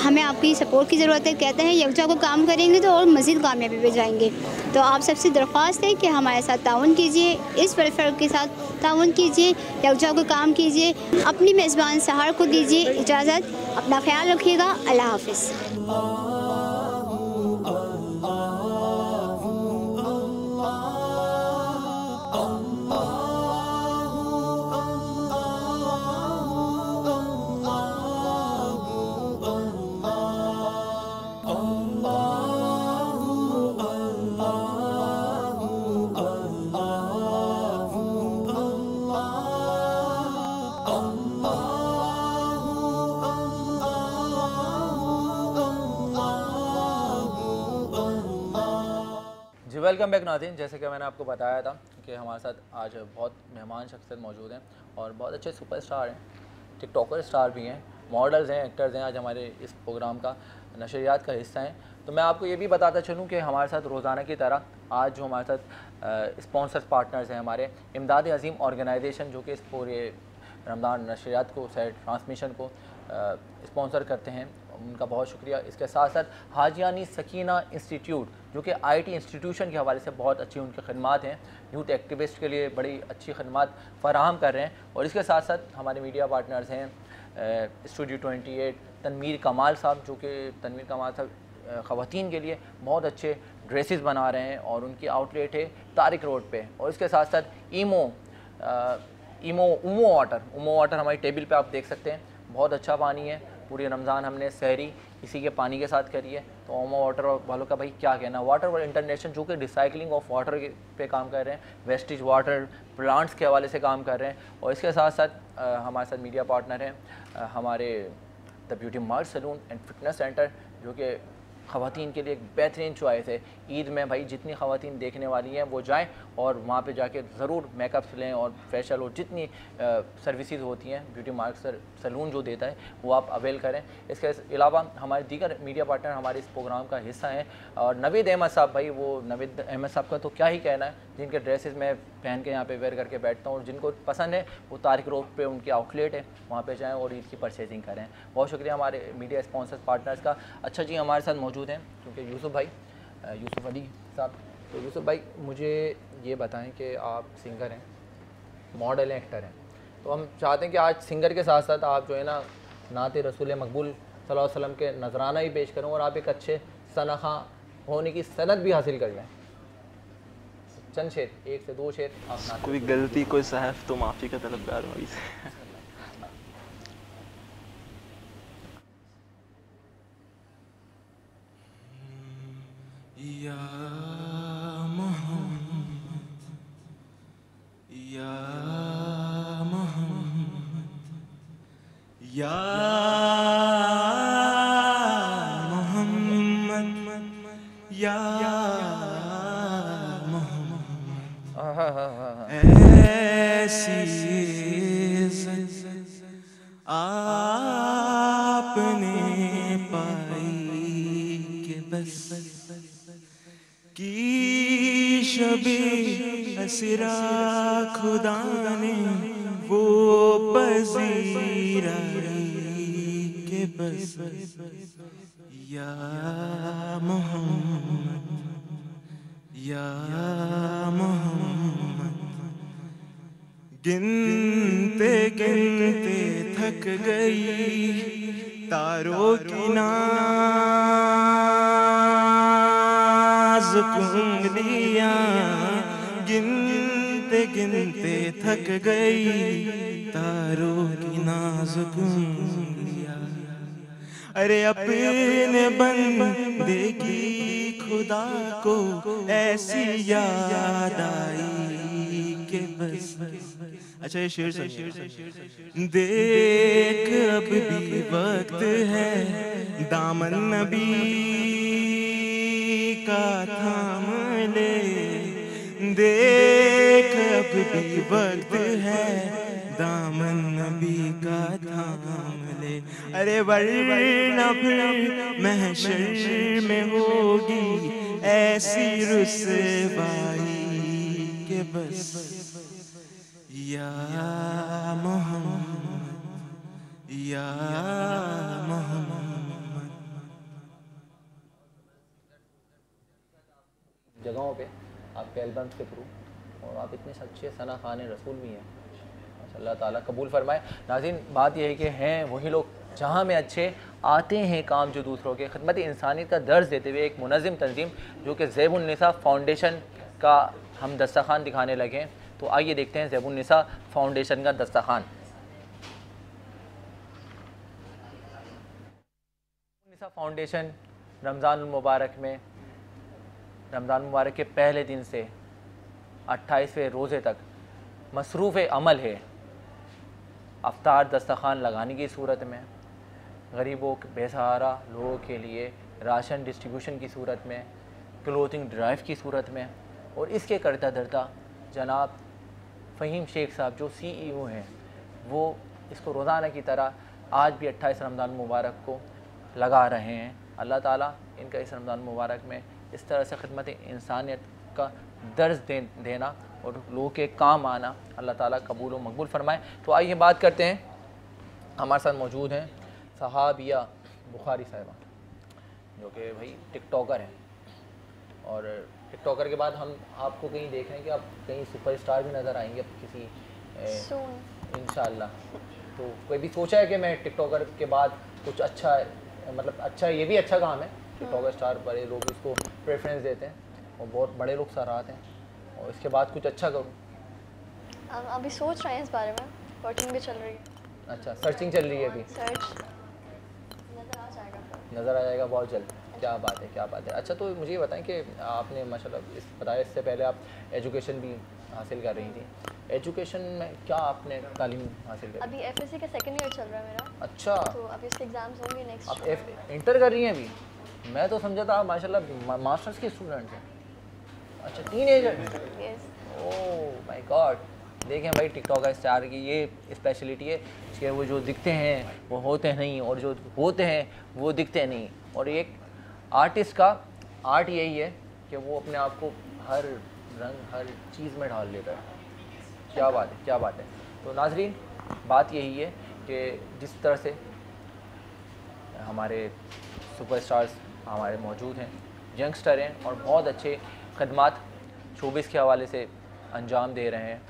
हमें आपकी सपोर्ट की ज़रूरत है। कहते हैं यकजा को काम करेंगे तो और मज़ीद कामयाबी पे जाएंगे। तो आप सबसे दरख्वास्त है कि हमारे साथ ताउन कीजिए, इस वेलफेयर के साथ ताउन कीजिए, यकजा को काम कीजिए। अपनी मेज़बान सहर को दीजिए इजाज़त, अपना ख्याल रखिएगा। अल्लाह हाफ़िज़। वेलकम बैक नाज़रीन। जैसे कि मैंने आपको बताया था कि हमारे साथ आज बहुत मेहमान शख्सियत मौजूद हैं और बहुत अच्छे सुपरस्टार हैं, टिकटॉकर स्टार भी हैं, मॉडल्स हैं, एक्टर्स हैं। आज हमारे इस प्रोग्राम का नशरियात का हिस्सा हैं। तो मैं आपको ये भी बताता चलूँ कि हमारे साथ रोज़ाना की तरह आज जो हमारे साथ स्पॉन्सर्स पार्टनर्स हैं, हमारे इमदाद अज़ीम ऑर्गेनाइजेशन जो कि इस पूरे रमज़ान नशरियात को, सेट ट्रांसमिशन को स्पॉन्सर करते हैं, उनका बहुत शुक्रिया। इसके साथ साथ हाजियानी सकीना इंस्टीट्यूट जो कि IT इंस्टीट्यूशन के हवाले से बहुत अच्छी उनकी खदमात हैं, यूथ एक्टिविस्ट के लिए बड़ी अच्छी खदमात फ़राहम कर रहे हैं। और इसके साथ साथ हमारे मीडिया पार्टनर्स हैं स्टूडियो 28, तनवीर कमाल साहब जो कि तनवीर कमाल साहब ख़वातीन के लिए बहुत अच्छे ड्रेसेस बना रहे हैं और उनकी आउटलेट है तारिक रोड पे। और इसके साथ साथ उमो वाटर हमारी टेबल पे आप देख सकते हैं, बहुत अच्छा पानी है, पूरी रमज़ान हमने सहरी इसी के पानी के साथ करी है। तो ओमो वाटर वालों का भाई क्या कहना, वाटर वर्ल्ड इंटरनेशनल जो कि रिसाइकलिंग ऑफ वाटर पे काम कर रहे हैं, वेस्टेज वाटर प्लांट्स के हवाले से काम कर रहे हैं। और इसके साथ साथ हमारे साथ मीडिया पार्टनर हैं हमारे the beauty mark salon and fitness centre, जो कि ख़वातीन के लिए एक बेहतरीन चॉइस है। ईद में भाई जितनी ख़वातीन देखने वाली हैं वो जाएं और वहाँ पे जाके ज़रूर मेकअप्स लें और फेशियल और जितनी सर्विसेज होती हैं ब्यूटी मार्क सैलून जो देता है वो आप अवेल करें। इसके अलावा हमारे दीगर मीडिया पार्टनर हमारे इस प्रोग्राम का हिस्सा हैं। और नवीद अहमद साहब, भाई वो नवीद अहमद साहब का तो क्या ही कहना है, जिनके ड्रेसेस मैं पहन के यहाँ पे वेयर करके बैठता हूँ और जिनको पसंद है वो तारिक रोड पे उनकी आउटलेट है, वहाँ पे जाएं और ईद की परचेजिंग करें। बहुत शुक्रिया हमारे मीडिया स्पॉन्सर्स पार्टनर्स का। अच्छा जी, हमारे साथ मौजूद हैं क्योंकि यूसुफ अली साहब। तो यूसुफ भाई मुझे ये बताएं कि आप सिंगर हैं, मॉडल हैं, एक्टर हैं, तो हम चाहते हैं कि आज सिंगर के साथ साथ आप जो है ना नाते रसूल मकबूल सल्लल्लाहु अलैहि वसल्लम के नजराना ही पेश करूँ और आप एक अच्छे सनखा होने की सनद भी हासिल कर लें। चंद शेर, 1 से 2 शेर आप। कोई गलती कोई सहफ तो माफ़ी का तलबगार हुई से। या मोहम्मद या मोहम्मद या मोहम्मद या मोहम्मद ऐसी इज़्ज़त आपने पाई के बस की शबे असरा खुदा ने वो पजीराई के बस या मोहम्मद या मोहम्मद गिनते गिनते थक गई तारों की कुंगलियां, गिनते गिनते थक गई तारों की नाजुक उंगलियां। अरे अपने बंदे की खुदा को ऐसी याद आई के बस। अच्छा ये शेर देख अब भी वक्त है दामन नबी का थाम ले, देख अब भी वक्त है दामन नबी का थाम ले। अरे वरना फिर महशर में होगी ऐसी रुसवाई के बस या मोहम्मद या मोहम्मद। जगहों पे आपके एल्बम्स के थ्रू और आप इतने अच्छे सना खान रसूल भी हैं, अल्लाह ताला कबूल फरमाए। नाज़रीन बात यह है कि हैं वही लोग जहाँ में अच्छे आते हैं काम जो दूसरों के खिदमत इंसानियत का दर्ज देते हुए एक मुनज़्ज़म तंजीम जो कि ज़ैबुन्निसा फाउंडेशन का हम दस्तरखान दिखाने लगे हैं। तो आइए देखते हैं ज़ैबुन्निसा फाउंडेशन का दस्तरखान। ज़ैबुन्निसा फाउंडेशन रमज़ान मुबारक में, रमज़ान मुबारक के पहले दिन से 28वें रोज़े तक मसरूफ़ अमल है। अफ्तार दस्तरखान लगाने की सूरत में, गरीबों बेसहारा लोगों के लिए राशन डिस्ट्रीब्यूशन की सूरत में, क्लोथिंग ड्राइव की सूरत में, और इसके करता धरता जनाब फ़हीम शेख साहब जो CEO हैं वो इसको रोज़ाना की तरह आज भी 28 रमज़ान मुबारक को लगा रहे हैं। अल्लाह ताला इनका इस रमज़ान मुबारक में इस तरह से खिदमत इंसानियत का दर्ज देना और लोगों के काम आना अल्लाह ताला कबूल व मकबूल फरमाए। तो आइए बात करते हैं, हमारे साथ मौजूद हैं सहाबिया बुखारी साहिबा जो कि भाई टिकटॉकर हैं, और टिकटॉकर के बाद हम आपको कहीं देख रहे हैं कि आप कहीं सुपरस्टार भी नज़र आएंगे अब किसी इंशाअल्लाह। तो कोई भी सोचा है कि मैं टिकटॉकर के बाद कुछ अच्छा, मतलब अच्छा, ये भी अच्छा काम है, टिकटॉकर स्टार बड़े लोग इसको प्रेफरेंस देते हैं और बहुत बड़े लोग सराहते हैं, और इसके बाद कुछ अच्छा करूँ? अभी सोच रहे हैं इस बारे में, वर्किंग भी चल रही है। अच्छा, सर्चिंग चल रही है अभी। सर्च नज़र आ जाएगा बहुत जल्द। क्या बात है, क्या बात है। अच्छा तो मुझे ये बताएं कि आपने माशाल्लाह बताया इससे पहले आप एजुकेशन भी हासिल कर रही थी, एजुकेशन में क्या आपने तालीम हासिल करी? अभी एफएससी का सेकंड ईयर चल रहा है मेरा। अच्छा, तो अभी इसके एग्जाम्स होंगे नेक्स्ट। आप इंटर कर रही हैं अभी? मैं तो समझा था माशाल्लाह मास्टर्स के स्टूडेंट हैं। अच्छा, teenager. Yes. Oh my God. देखें भाई, टिकटॉक का स्टार की ये स्पेशलिटी है कि वो जो दिखते हैं वो होते नहीं, और जो होते हैं वो दिखते नहीं। और एक आर्टिस्ट का आर्ट यही है कि वो अपने आप को हर रंग, हर चीज़ में ढाल लेता है। क्या बात है, क्या बात है। तो नाजरीन, बात यही है कि जिस तरह से हमारे सुपरस्टार्स हमारे मौजूद हैं, यंगस्टर हैं और बहुत अच्छे खदमात शोबिस के हवाले से अंजाम दे रहे हैं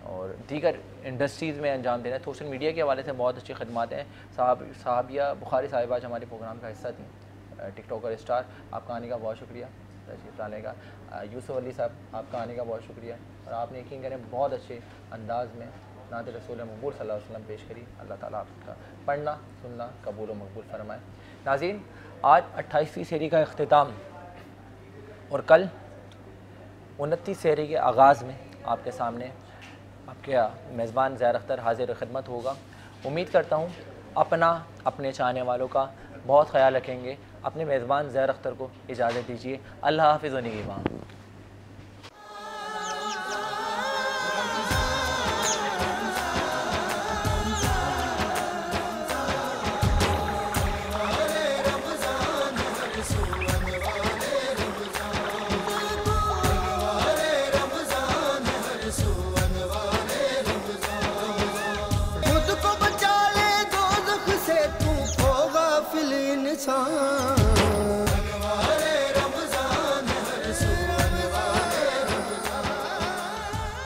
और दीगर इंडस्ट्रीज़ में अंजाम दे रहे हैं, सोशल मीडिया के हवाले से बहुत अच्छी खदमात हैं। साहबिया बुखारी साहिबा आज हमारे प्रोग्राम का हिस्सा थी, टिकटॉकर स्टार। आपका आने का बहुत शुक्रिया तशरीफ़ लाने का। यूसुफ अली साहब, आपका आने का बहुत शुक्रिया। और आपने यकीन करें बहुत अच्छे अंदाज़ में नात रसूल मकबूल सल्लल्लाहु अलैहि वसल्लम पेश करी। अल्लाह ताला आपका पढ़ना सुनना कबूल व मकबूल फरमाए। नाज़रीन, आज 28वीं सेरी का अख्तिताम और कल 29 सेरी के आगाज़ में आपके सामने आपके मेज़बान ज़ैर अख्तर हाजिर खिदमत होगा। उम्मीद करता हूँ अपना, अपने चाहने वालों का बहुत ख्याल रखेंगे। अपने मेज़बान ज़ैर अख्तर को इजाज़त दीजिए। अल्लाह हाफ़िज़ व निगहबान।